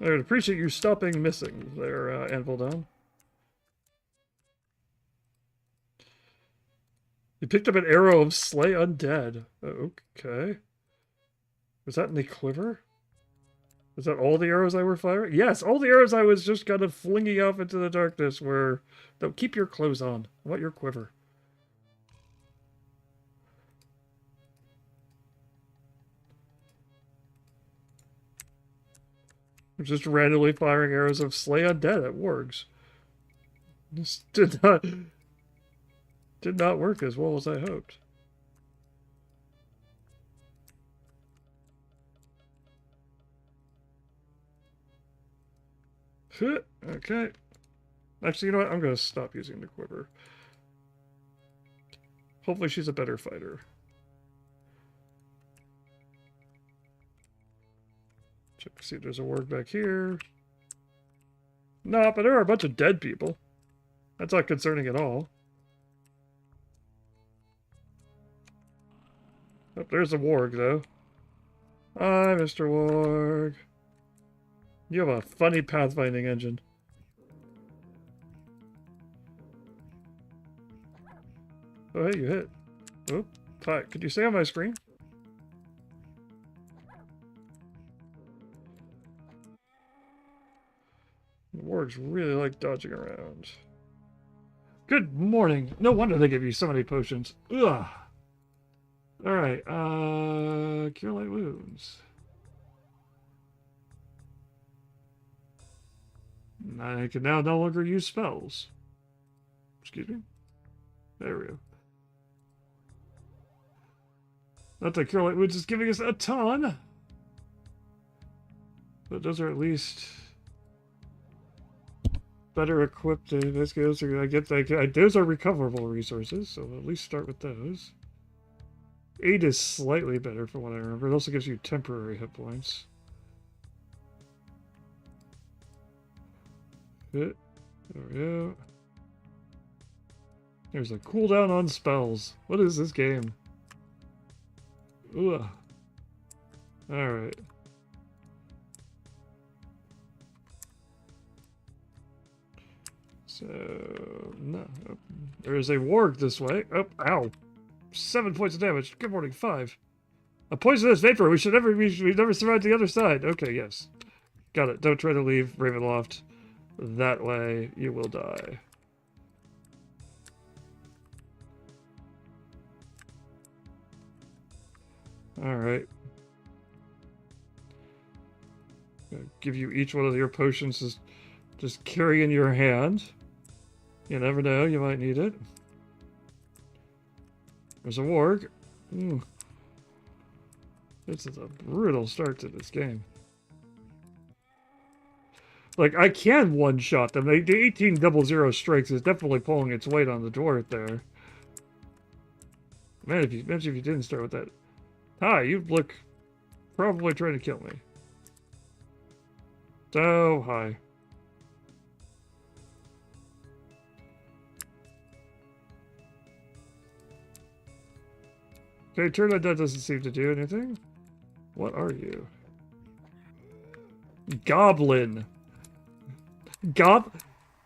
I would appreciate you stopping missing there, Anvil Down. You picked up an arrow of Slay Undead. Okay. Was that in the quiver? Was that all the arrows I were firing? Yes, all the arrows I was just kind of flinging off into the darkness were... No, keep your clothes on. I want your quiver. I'm just randomly firing arrows of Slay Undead at wargs. This did not work as well as I hoped. Okay. Actually, you know what? I'm going to stop using the quiver. Hopefully she's a better fighter. Check to see if there's a ward back here. No, but there are a bunch of dead people. That's not concerning at all. Oh, there's a warg, though. Hi, Mr. Warg. You have a funny pathfinding engine. Oh, hey, you hit. Oh, hi. Could you stay on my screen? The wargs really like dodging around. Good morning. No wonder they give you so many potions. Ugh. Alright, Cure Light Wounds. I can now no longer use spells. Excuse me? There we go. Not that Cure Light Wounds is giving us a ton. But those are at least better equipped. Those are recoverable resources, so at least start with those. 8 is slightly better from what I remember. It also gives you temporary hit points. Hit. There we go. There's a cooldown on spells. What is this game? Ugh. Alright. So, no. Oh, there is a warg this way. Oh, ow. 7 points of damage. Good morning, 5. A poisonous vapor. We never survived the other side. Okay, yes. Got it. Don't try to leave Ravenloft. That way, you will die. Alright. Give you each one of your potions. Just carry in your hand. You never know, you might need it. There's a warg. This is a brutal start to this game. Like, I can one-shot them. The 1800 strikes is definitely pulling its weight on the dwarf there. Man, imagine if you didn't start with that. Hi, you look probably trying to kill me. So, hi. Okay, turn out that doesn't seem to do anything. What are you? Goblin.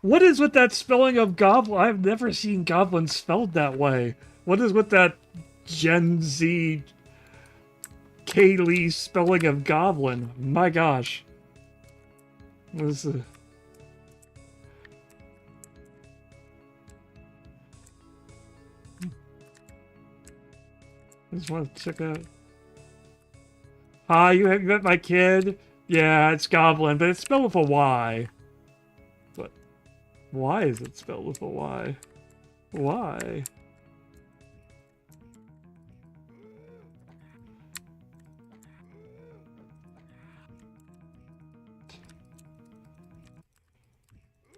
What is with that spelling of goblin? I've never seen goblin spelled that way. What is with that Gen Z Kaylee spelling of goblin? My gosh. What is it? I just want to check out. Hi, you met my kid? Yeah, it's goblin, but it's spelled with a Y. But why is it spelled with a Y? Why?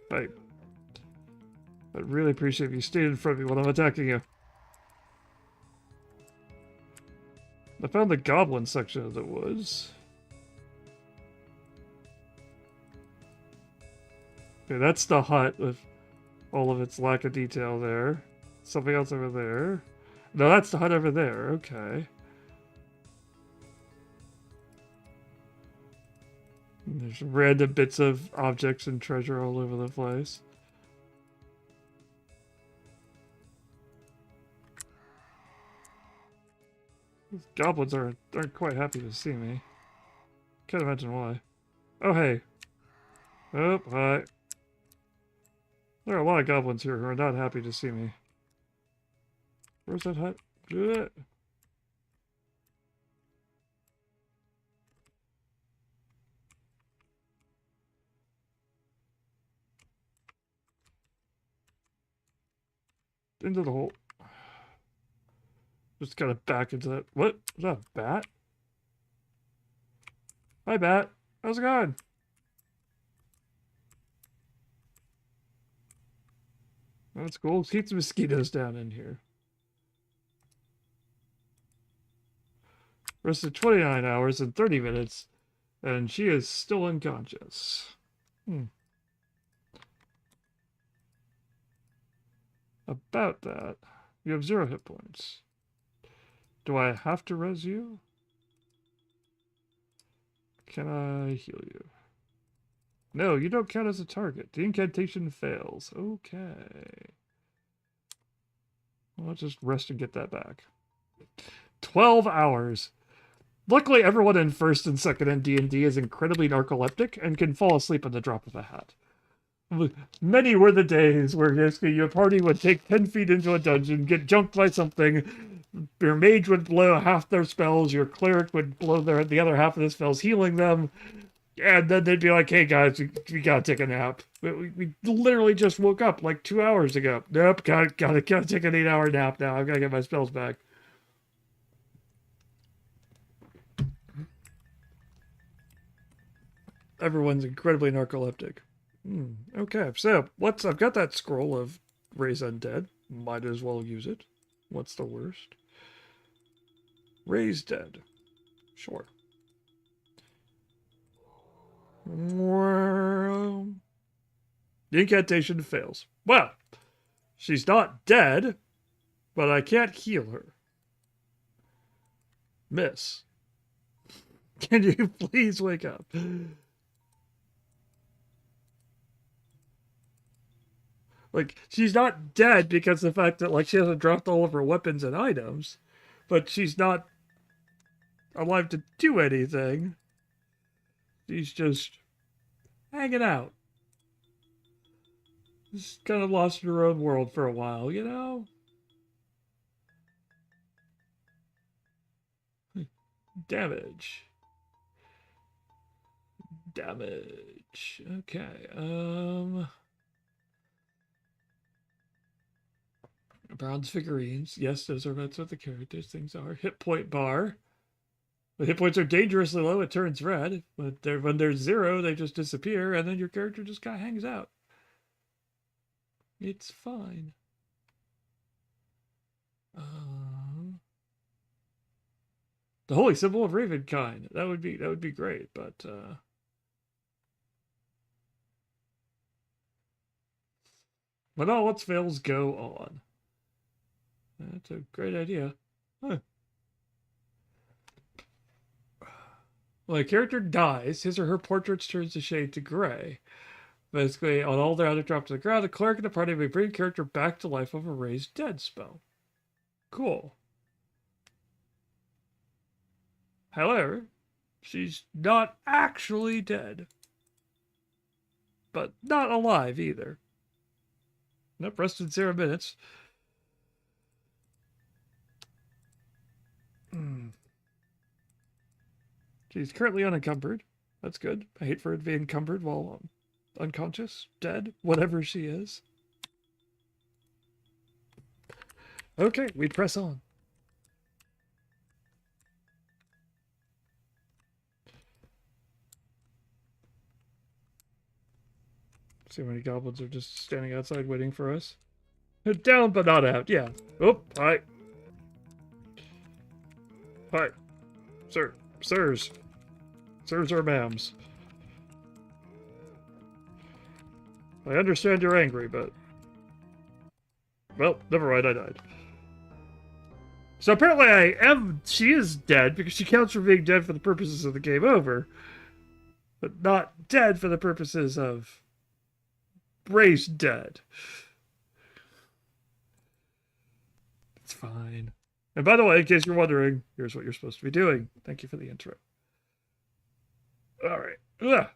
I'd really appreciate if you stayed in front of me when I'm attacking you. I found the goblin section of the woods. Okay, that's the hut with all of its lack of detail there. Something else over there. No, that's the hut over there. Okay. And there's random bits of objects and treasure all over the place. These goblins aren't quite happy to see me. Can't imagine why. Oh, hey. Oh, hi. There are a lot of goblins here who are not happy to see me. Where's that hut? Into the hole. Just gotta back into that. What? Is that a bat? Hi, bat. How's it going? That's cool. Keep the mosquitoes down in here. Rested 29 hours and 30 minutes, and she is still unconscious. About that, you have 0 hit points. Do I have to res you? Can I heal you? No, you don't count as a target. The incantation fails. Okay. Well, I'll just rest and get that back. 12 hours. Luckily, everyone in 1st and 2nd and D&D is incredibly narcoleptic and can fall asleep at the drop of a hat. Many were the days where basically your party would take 10 feet into a dungeon, get jumped by something, your mage would blow half their spells, your cleric would blow the other half of the spells, healing them, and then they'd be like, hey guys, we gotta take a nap. We literally just woke up like 2 hours ago. Nope, gotta take an 8-hour nap now. I've gotta get my spells back. Everyone's incredibly narcoleptic. Okay, so I've got that scroll of Raise Undead. Might as well use it. What's the worst? Raise Dead. Sure. The incantation fails. Well, she's not dead, but I can't heal her. Miss, can you please wake up? Like, she's not dead because of the fact that, like, she hasn't dropped all of her weapons and items, but she's not alive to do anything. She's just hanging out. Just kind of lost in her own world for a while, you know? Damage. Okay, bronze figurines. Yes, that's what the characters' things are. Hit point bar. The hit points are dangerously low, it turns red. But when they're 0, they just disappear, and then your character just kind of hangs out. It's fine. The holy symbol of Ravenkind. That would be great, but but all its fails go on. That's a great idea. Huh. When a character dies, his or her portrait turns the shade to gray. Basically, on all their other drop to the ground, the cleric in the party may bring a character back to life with a raised dead spell. Cool. However, she's not actually dead. But not alive either. Nope, rested 0 minutes. She's currently unencumbered. That's good. I hate for her to be encumbered while unconscious, dead, whatever she is. Okay, we press on. See how many goblins are just standing outside waiting for us. Down but not out, yeah. Oh, hi. Hi. Sir. Sirs. Sirs or ma'ams. I understand you're angry, but... Well, never mind, I died. So apparently she is dead, because she counts for being dead for the purposes of the game over. But not dead for the purposes of... raised dead. It's fine. And by the way, in case you're wondering, here's what you're supposed to be doing. Thank you for the intro. Alright. Ugh.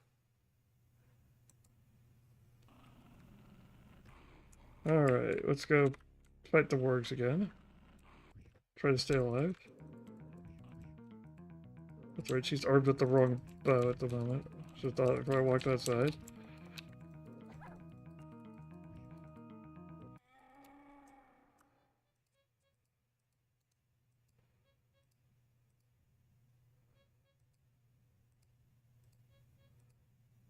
Alright, let's go fight the wargs again. Try to stay alive. That's right, she's armed with the wrong bow at the moment. Just thought if I walked outside.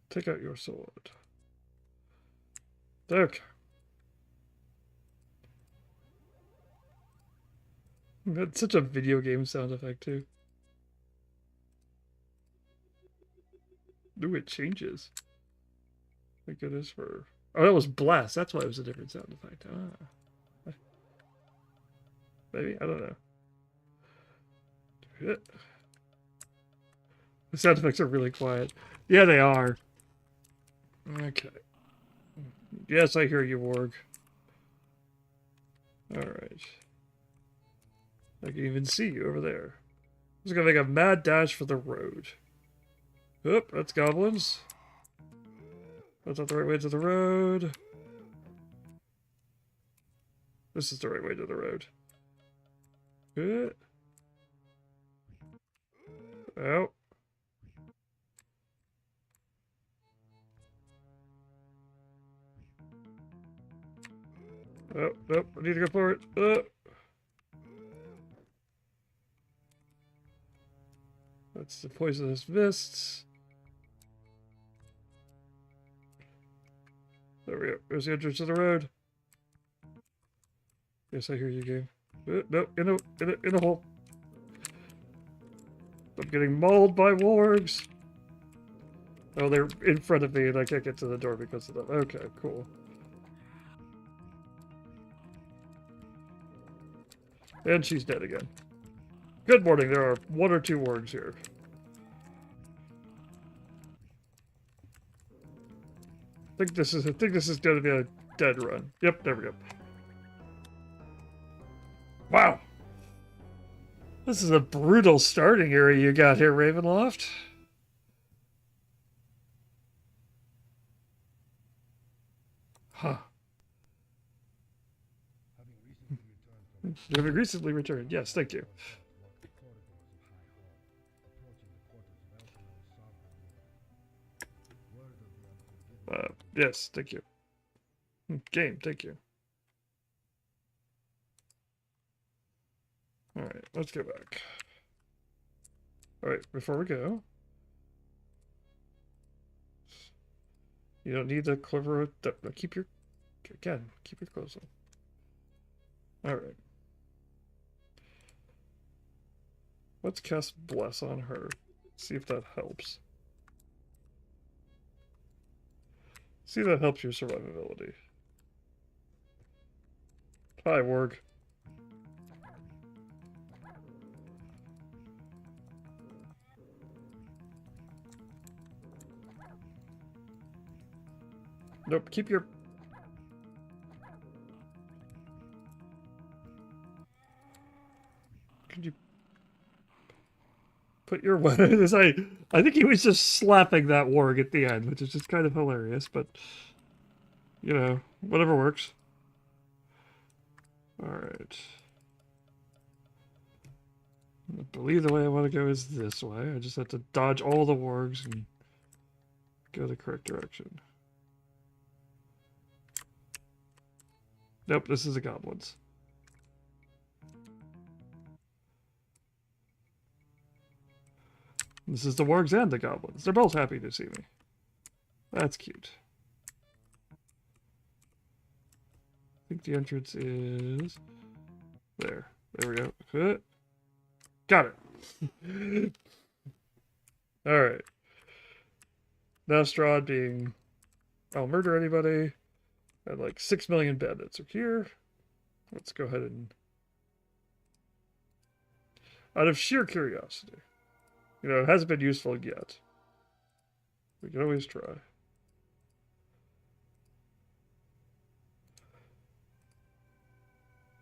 Take out your sword. Okay. That's such a video game sound effect, too. Ooh, it changes. Thank goodness for... Oh, that was blast. That's why it was a different sound effect. Ah. Maybe? I don't know. The sound effects are really quiet. Yeah, they are. Okay. Yes, I hear you, Warg. Alright. I can even see you over there. I'm just gonna make a mad dash for the road. Oop, that's goblins. That's not the right way to the road. This is the right way to the road. Good. Oh. Oh, nope, I need to go for it. That's the poisonous mists. There we go. There's the entrance to the road. Yes, I hear you, game. Nope, in a hole. I'm getting mauled by wargs. Oh, they're in front of me and I can't get to the door because of them. Okay, cool. And she's dead again. Good morning, there are 1 or 2 wargs here. I think this is gonna be a dead run. Yep, there we go. Wow. This is a brutal starting area you got here, Ravenloft. Huh. Having recently returned. Yes, thank you. Yes, thank you. Game, thank you. Alright, let's go back. Alright, before we go... You don't need the clever... Keep your... Again, keep your clothes on. Alright. Let's cast Bless on her. See if that helps. See if that helps your survivability. Hi, Warg. Nope, keep your... Could you... Put your weapons... I think he was just slapping that warg at the end, which is just kind of hilarious, but... You know, whatever works. Alright. I believe the way I want to go is this way. I just have to dodge all the wargs and go the correct direction. Nope, this is the goblins. This is the wargs and the goblins. They're both happy to see me. That's cute. I think the entrance is... There. There we go. Got it. Alright. Now Strahd being... I'll murder anybody. And like 6 million bandits are here. Let's go ahead and... Out of sheer curiosity. You know, it hasn't been useful yet. We can always try.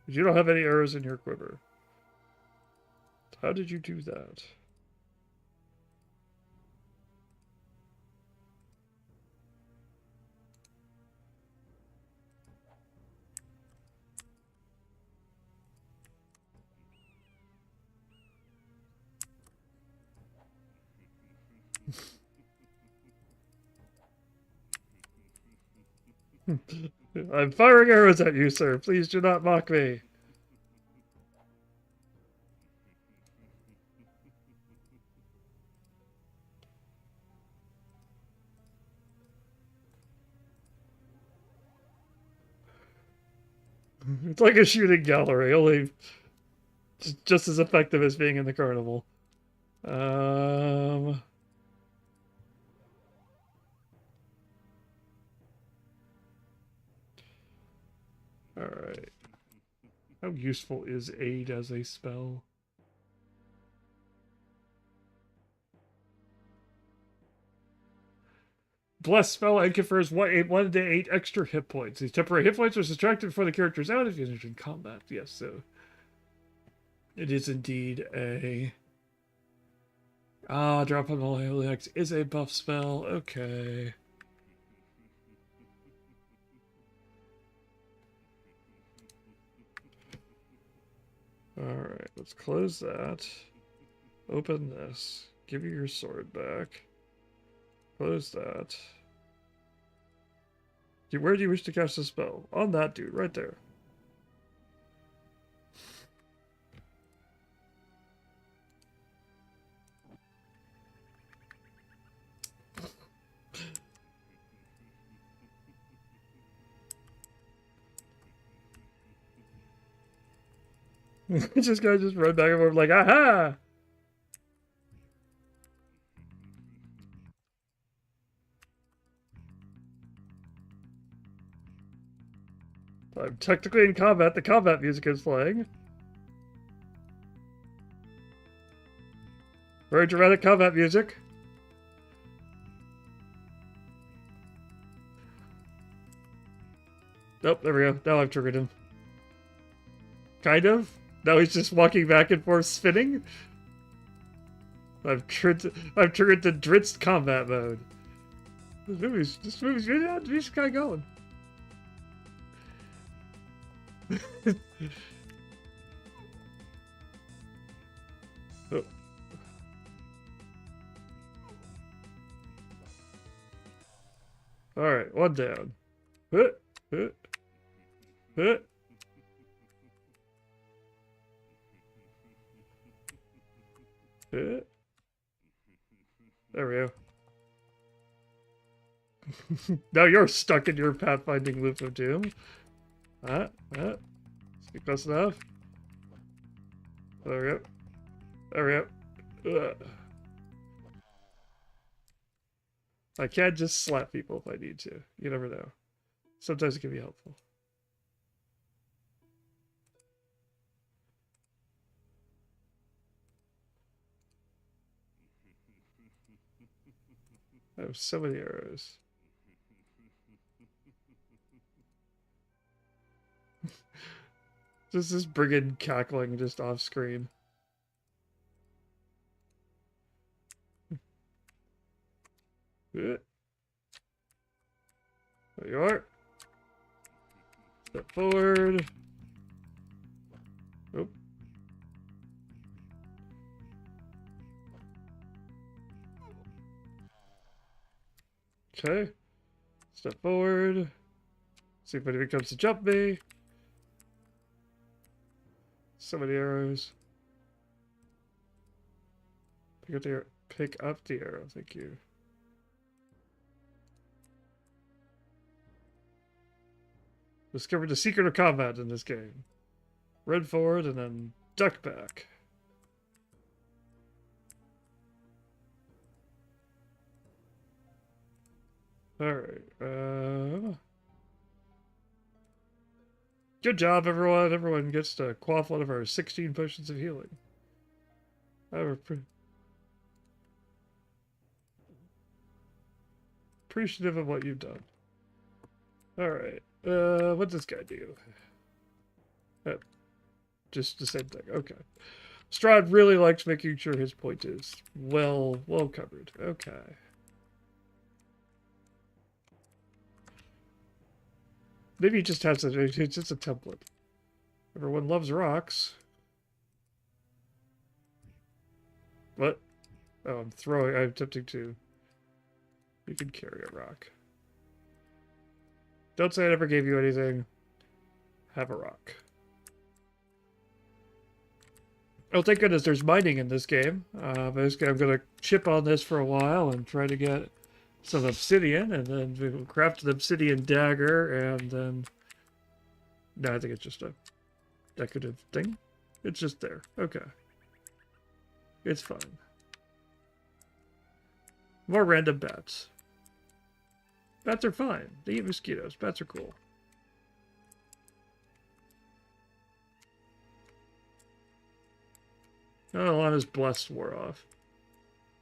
But you don't have any arrows in your quiver. How did you do that? I'm firing arrows at you, sir. Please do not mock me. It's like a shooting gallery, only Just as effective as being in the carnival. All right. How useful is aid as a spell? Bless spell and confers 1d8 extra hit points. These temporary hit points are subtracted before the character is out if he's in combat. Yes, so it is indeed a... Drop on all Helix is a buff spell. Okay. Alright, let's close that. Open this. Give you your sword back. Close that. Where do you wish to cast a spell? On that dude, right there. This guy just run back and forth like, aha! I'm technically in combat. The combat music is playing. Very dramatic combat music. Nope, there we go. Now I've triggered him. Kind of. Now he's just walking back and forth spinning. I've triggered the Dritz combat mode. This movie's really had this guy going. Oh. Alright, one down. There we go. Now you're stuck in your pathfinding loop of doom. Speak close enough. There we go. There we go. I can't just slap people if I need to. You never know. Sometimes it can be helpful. I have so many arrows. Just this brigand cackling just off screen. There you are. Step forward. Oh. Okay. Step forward. See if anybody comes to jump me. So many arrows. Pick up the arrow, thank you. Discovered the secret of combat in this game. Run forward and then duck back. Alright, good job, everyone. Everyone gets to quaff one of our 16 potions of healing. Appreciative of what you've done. Alright, what's this guy do? Just the same thing, okay. Strahd really likes making sure his point is well covered. Okay. Maybe he just has it's just a template. Everyone loves rocks. What? Oh, I'm attempting to... You can carry a rock. Don't say I never gave you anything. Have a rock. Oh, thank goodness there's mining in this game. Basically, I'm going to chip on this for a while and try to get some obsidian, and then we will craft an obsidian dagger, and then... No, I think it's just a decorative thing. It's just there. Okay. It's fine. More random bats. Bats are fine. They eat mosquitoes. Bats are cool. Oh, Lana's blessed wore off.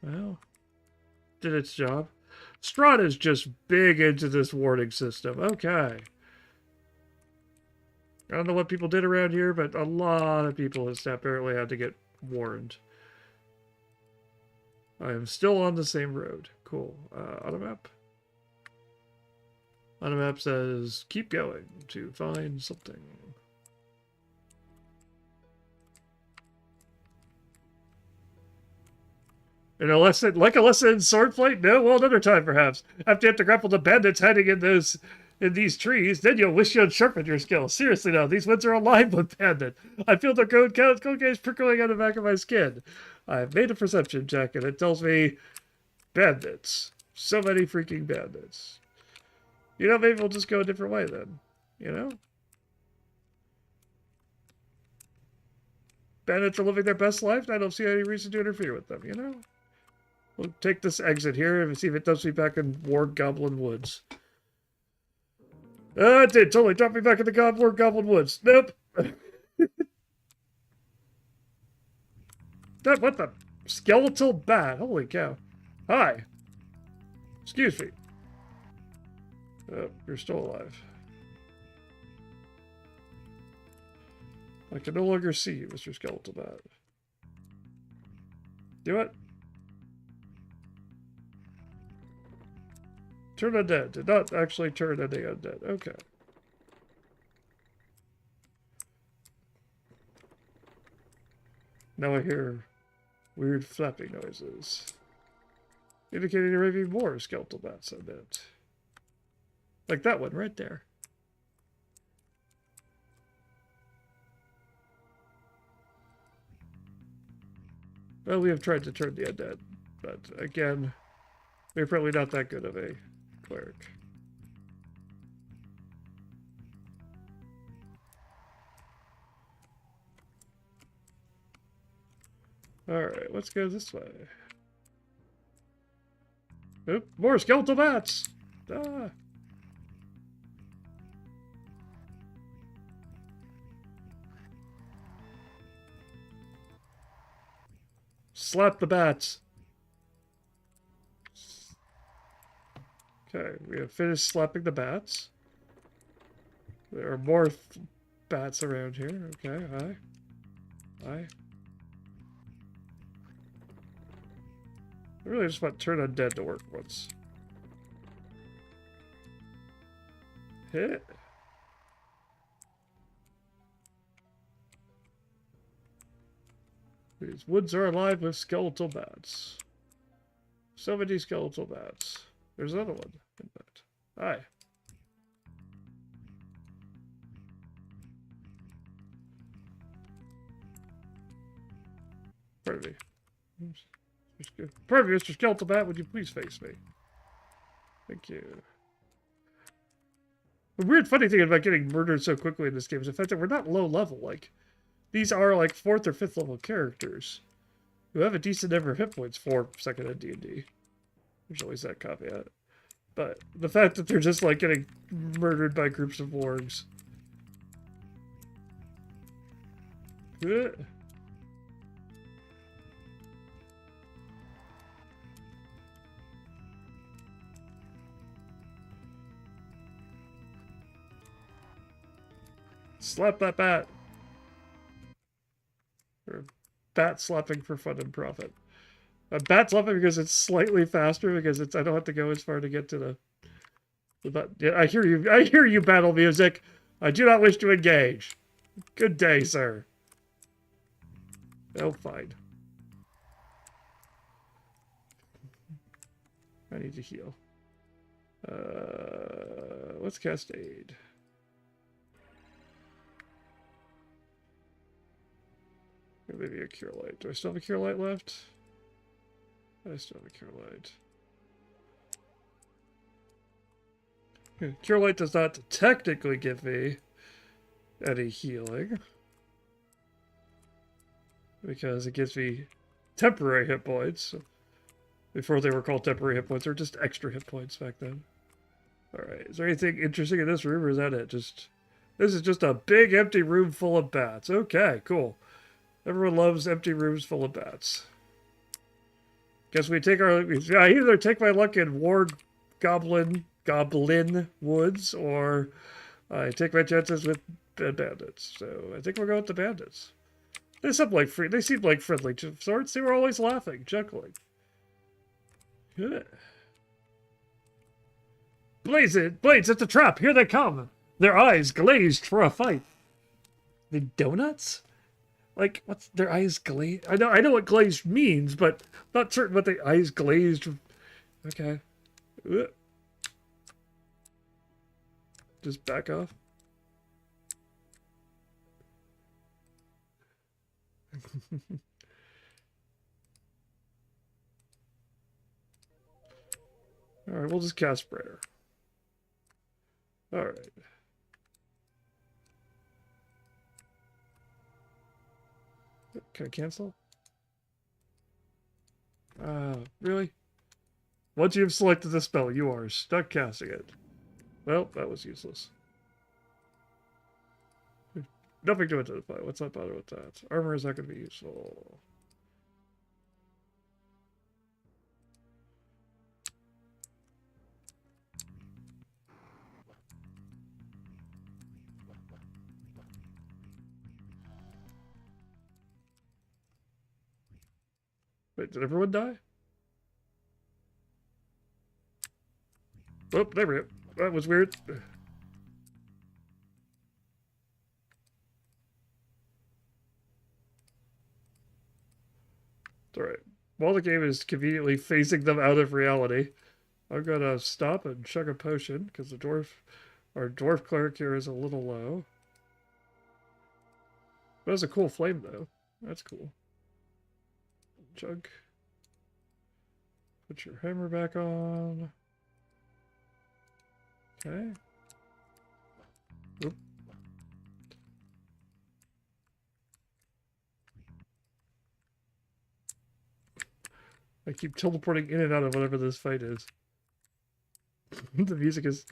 Well, did its job. Strahd is just big into this warning system. Okay. I don't know what people did around here, but a lot of people have apparently had to get warned. I am still on the same road. Cool. On a map. On a map says, keep going to find something. And a lesson, like a lesson in swordplay? No, well, another time perhaps. After you have to grapple the bandits hiding in these trees, then you'll wish you had sharpened your skills. Seriously now, these woods are alive with bandit. I feel the cold gaze prickling on the back of my skin. I've made a perception check and it tells me bandits. So many freaking bandits. You know, maybe we'll just go a different way then. You know? Bandits are living their best life, and I don't see any reason to interfere with them, you know? We'll take this exit here and see if it dumps me back in War Goblin Woods. It did. Totally dropped me back in the War Goblin Woods. Nope. What the? Skeletal bat. Holy cow. Hi. Excuse me. Oh, you're still alive. I can no longer see you, Mr. Skeletal Bat. Do it. Turn undead. Did not actually turn any undead. Okay. Now I hear weird flapping noises. Indicating there may be more skeletal bats on that. Like that one right there. Well, we have tried to turn the undead, but again, we're probably not that good of a cleric. Alright, let's go this way. Oop, more skeletal bats! Ah! Slap the bats. Okay, we have finished slapping the bats. There are more bats around here. Okay, hi. Hi. I really just want Turn Undead to work once. Hit. These woods are alive with skeletal bats. So many skeletal bats. There's another one, in fact. Hi. Pardon me. Pardon me, Mr. Skeletal Bat, would you please face me? Thank you. The weird funny thing about getting murdered so quickly in this game is the fact that we're not low level. Like, these are like 4th or 5th level characters who have a decent number of hit points for 2nd ed D&D. There's always that caveat. But the fact that they're just like getting murdered by groups of wargs. Good. Slap that bat. Or bat slapping for fun and profit. Bat slapping because it's slightly faster because I don't have to go as far to get to the button. Yeah, I hear you, battle music. I do not wish to engage. Good day, sir. Oh, fine. I need to heal. Let's cast aid. Maybe a cure light. Do I still have a cure light left? I still have a cure light. Cure light does not technically give me any healing. because it gives me temporary hit points. Before they were called temporary hit points, or just extra hit points back then. Alright, is there anything interesting in this room, or is that it? This is just a big empty room full of bats. Okay, cool. Everyone loves empty rooms full of bats. Guess we take I either take my luck in War Goblin Woods, or I take my chances with bandits. So I think we'll go with the bandits. They seem like friendly sorts. They were always laughing, chuckling. Good. Blades, it's a trap. Here they come. Their eyes glazed for a fight. The donuts? Like, what's their eyes glazed? I know what glazed means, but not certain what the eyes glazed. Okay. Just back off. Alright, we'll just cast Prayer. Alright. Can I cancel? Really? Once you've selected the spell, you are stuck casting it. Well, that was useless. Nothing to identify. Let's not bother with that. Armor is not going to be useful. Wait, did everyone die? Oh, there we go. That was weird. It's alright. While the game is conveniently phasing them out of reality, I'm gonna stop and chug a potion, because our dwarf cleric here is a little low. That was a cool flame, though. That's cool. Chug. Put your hammer back on. Okay. Oop. I keep teleporting in and out of whatever this fight is. The music is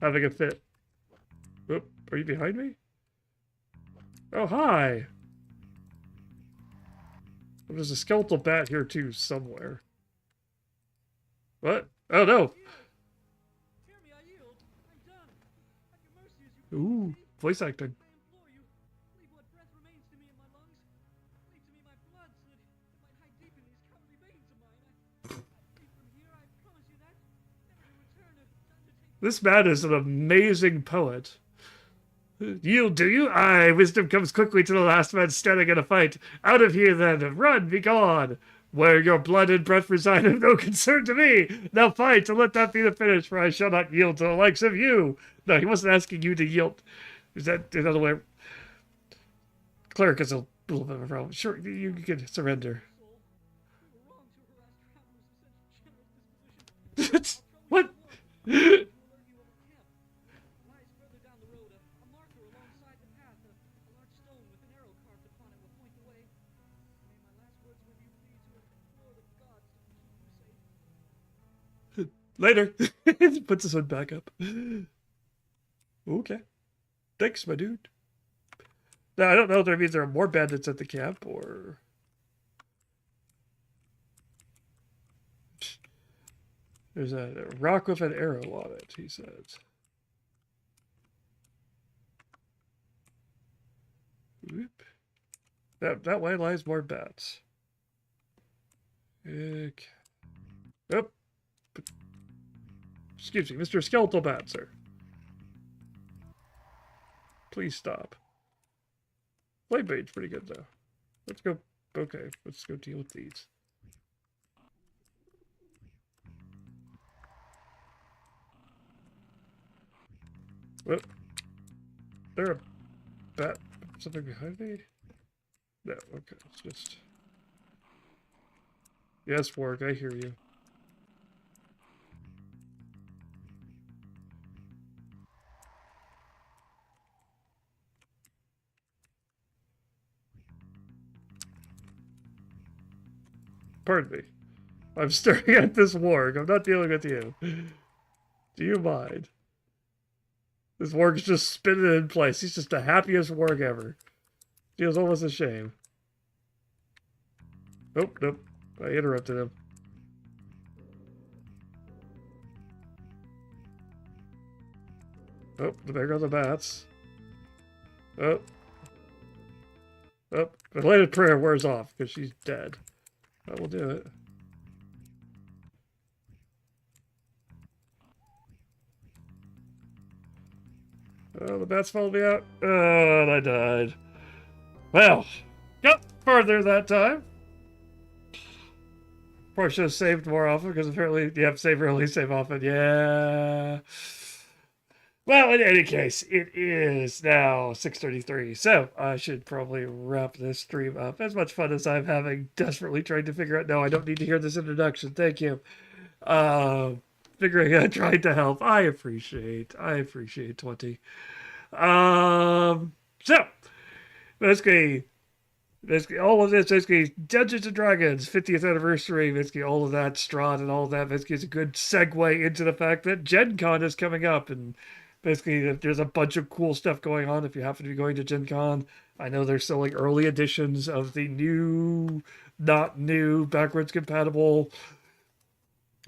having a fit. Oop. Are you behind me? Oh, hi! There's a skeletal bat here too, somewhere. What? Oh no! Ooh, voice acting. This man is an amazing poet. Yield, do you? Aye, wisdom comes quickly to the last man standing in a fight. Out of here, then. Run, be gone. Where your blood and breath reside have no concern to me. Now fight, and let that be the finish, for I shall not yield to the likes of you. No, he wasn't asking you to yield. Is that another way? Cleric is a little bit of a problem. Sure, you can surrender. What? Later. Puts his hood back up. Okay. Thanks, my dude. Now, I don't know if that means there are more bandits at the camp, or... There's a rock with an arrow on it, he says. Whoop. That way lies more bats. Okay. Oh. Excuse me, Mr. Skeletal Bat, sir. Please stop. Blade Bait's pretty good, though. Let's go. Okay, let's go deal with these. What? There a bat? Something behind me? No, okay, it's just... Yes, Warg, I hear you. Pardon me. I'm staring at this warg. I'm not dealing with you. Do you mind? This warg's just spinning in place. He's just the happiest warg ever. Feels almost a shame. Nope, nope. I interrupted him. Oh, there go the bats. Oh. Oh, the belated prayer wears off because she's dead. That will do it. Oh, the bats followed me out. Oh, and I died. Well, got farther that time. Probably should have saved more often because apparently you have to save early, save often. Yeah. Well, in any case, it is now 6:33, so I should probably wrap this stream up. As much fun as I'm having desperately trying to figure out, no, I don't need to hear this introduction. Thank you. Figuring out, trying to help. I appreciate 20. So, basically, all of this, basically, Dungeons and Dragons, 50th anniversary, basically, all of that, Strahd and all of that, basically, is a good segue into the fact that Gen Con is coming up, and basically, there's a bunch of cool stuff going on if you happen to be going to Gen Con. I know they're selling early editions of the new, not new, backwards compatible,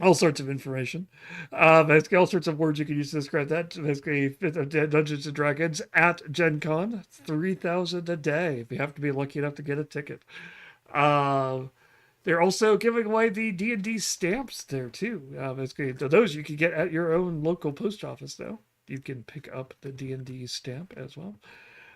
all sorts of information. Basically, all sorts of words you can use to describe that. Basically, Dungeons and Dragons at Gen Con, 3,000 a day if you have to be lucky enough to get a ticket. They're also giving away the D&D stamps there, too. Basically, those you can get at your own local post office, though. You can pick up the D&D stamp as well.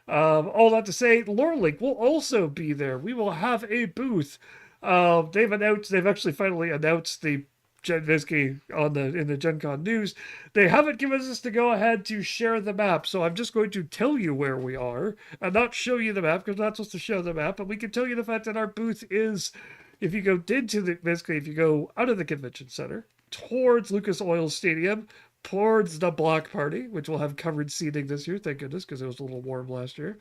All that to say, LoreLink will also be there. We will have a booth. They've actually finally announced the basically in the Gen Con news. They haven't given us the go ahead to share the map, so I'm just going to tell you where we are and not show you the map because we're not supposed to show the map, but we can tell you the fact that our booth is, if you go if you go out of the convention center towards Lucas Oil Stadium, towards the block party, which will have covered seating this year, thank goodness, because it was a little warm last year.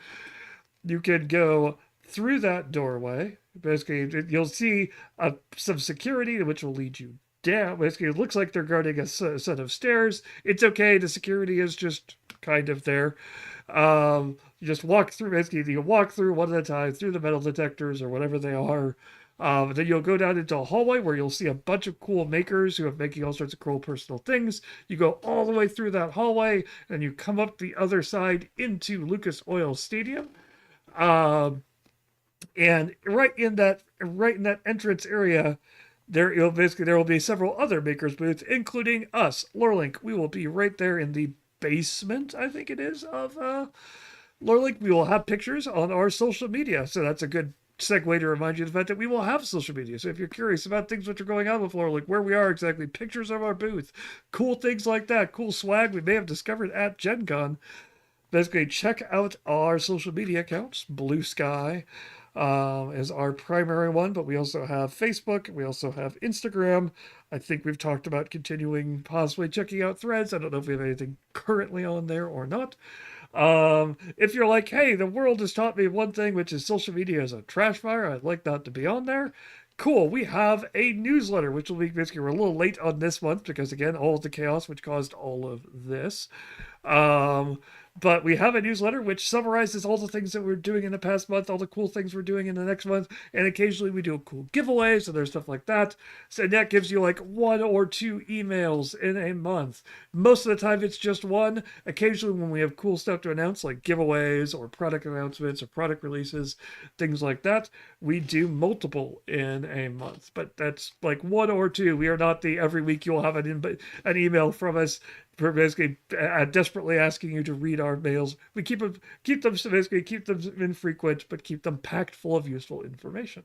You can go through that doorway. Basically, you'll see some security, which will lead you down. Basically, it looks like they're guarding a set of stairs. It's okay. The security is just kind of there. You just walk through. Basically, you walk through one at a time through the metal detectors or whatever they are. Then you'll go down into a hallway where you'll see a bunch of cool makers who are making all sorts of cool personal things. You go all the way through that hallway, and you come up the other side into Lucas Oil Stadium. And right in that entrance area, there will be several other makers booths, including us, LoreLink. We will be right there in the basement, I think it is, of LoreLink. We will have pictures on our social media, so that's a good segue to remind you of the fact that we will have social media. So if you're curious about things which are going on with LoreLink, where we are exactly, pictures of our booth, cool things like that, cool swag we may have discovered at Gen Con, basically check out our social media accounts. Blue Sky is our primary one, but we also have Facebook. We also have Instagram. I think we've talked about continuing possibly checking out Threads. I don't know if we have anything currently on there or not. If you're like, hey, the world has taught me one thing, which is social media is a trash fire, I'd like that to be on there. Cool, we have a newsletter, which will be basically, we're a little late on this month because, again, all of the chaos which caused all of this. But we have a newsletter which summarizes all the things that we're doing in the past month, all the cool things we're doing in the next month, and occasionally we do a cool giveaway, so there's stuff like that. So that gives you like 1 or 2 emails in a month. Most of the time it's just one. Occasionally when we have cool stuff to announce, like giveaways or product announcements or product releases, things like that, we do multiple in a month. But that's like 1 or 2. We are not the every week you'll have an email from us basically desperately asking you to read our mails. We keep them infrequent, but keep them packed full of useful information.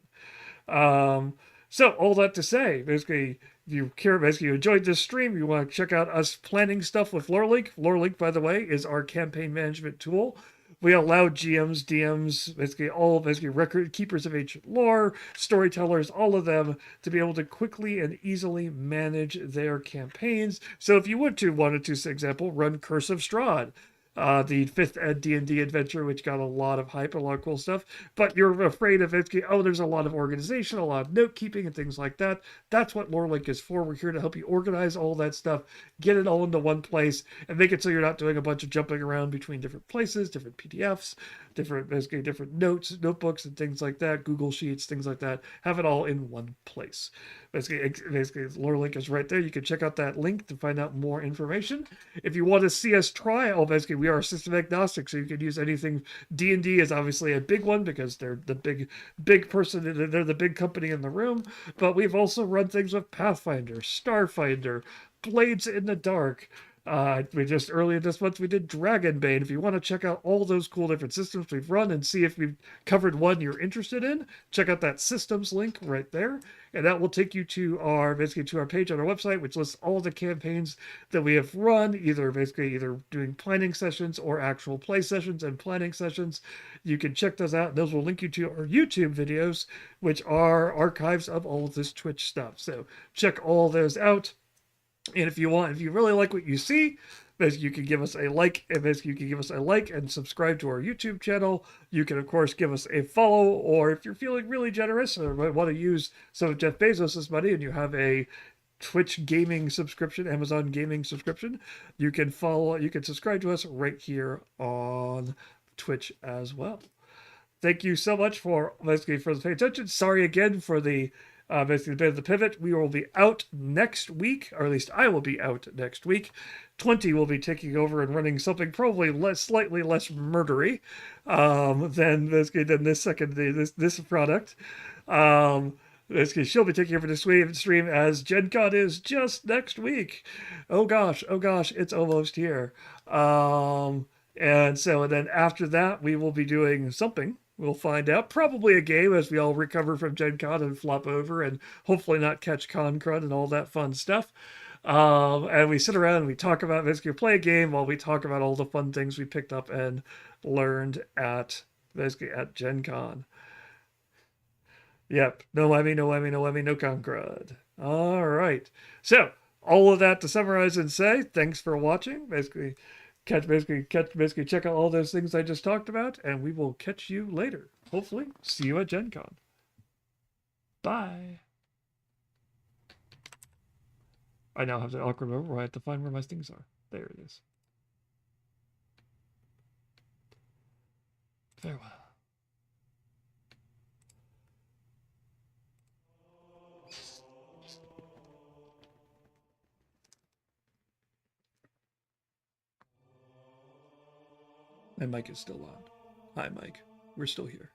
So all that to say, basically, if you care, basically you enjoyed this stream, you want to check out us planning stuff with LoreLink. LoreLink, by the way, is our campaign management tool. We allow GMs, DMs, basically record keepers of ancient lore, storytellers, all of them to be able to quickly and easily manage their campaigns. So if you wanted to, for example, run Curse of Strahd, the 5th Ed D&D adventure, which got a lot of hype, a lot of cool stuff. But you're afraid of it. Oh, there's a lot of organization, a lot of note keeping, and things like that. That's what LoreLink is for. We're here to help you organize all that stuff, get it all into one place, and make it so you're not doing a bunch of jumping around between different places, different PDFs, different notes, notebooks, and things like that, Google Sheets, things like that. Have it all in one place. Basically, LoreLink is right there. You can check out that link to find out more information. If you want to see us try, basically we are system agnostic, so you can use anything. D&D is obviously a big one because they're the big person. They're the big company in the room. But we've also run things with Pathfinder, Starfinder, Blades in the Dark. We just earlier this month we did Dragonbane. If you want to check out all those cool different systems we've run and see if we've covered one you're interested in, check out that systems link right there, and that will take you to our page on our website, which lists all the campaigns that we have run, either doing planning sessions or actual play sessions and planning sessions. You can check those out. Those will link you to our YouTube videos, which are archives of all of this Twitch stuff. So check all those out. And if you really like what you see, you can give us a like, and subscribe to our YouTube channel. You can, of course, give us a follow, or if you're feeling really generous or want to use some of Jeff Bezos' money and you have a Twitch gaming subscription, Amazon gaming subscription, you can subscribe to us right here on Twitch as well. Thank you so much for paying attention. Sorry again for the the pivot. We will be out next week, or at least I will be out next week. 20 will be taking over and running something probably slightly less murdery than this product. She'll be taking over the stream as Gen Con is just next week. Oh gosh, it's almost here. And then after that, we will be doing something. We'll find out. Probably a game as we all recover from Gen Con and flop over and hopefully not catch con crud and all that fun stuff. And we sit around and we talk about play a game while we talk about all the fun things we picked up and learned at Gen Con. Yep. No whammy, no con crud. All right. So all of that to summarize and say, thanks for watching. Check out all those things I just talked about, and we will catch you later. Hopefully, see you at Gen Con. Bye. I now have the awkward moment where I have to find where my stings are. There it is. Farewell. My mic is still on. Hi, Mike. We're still here.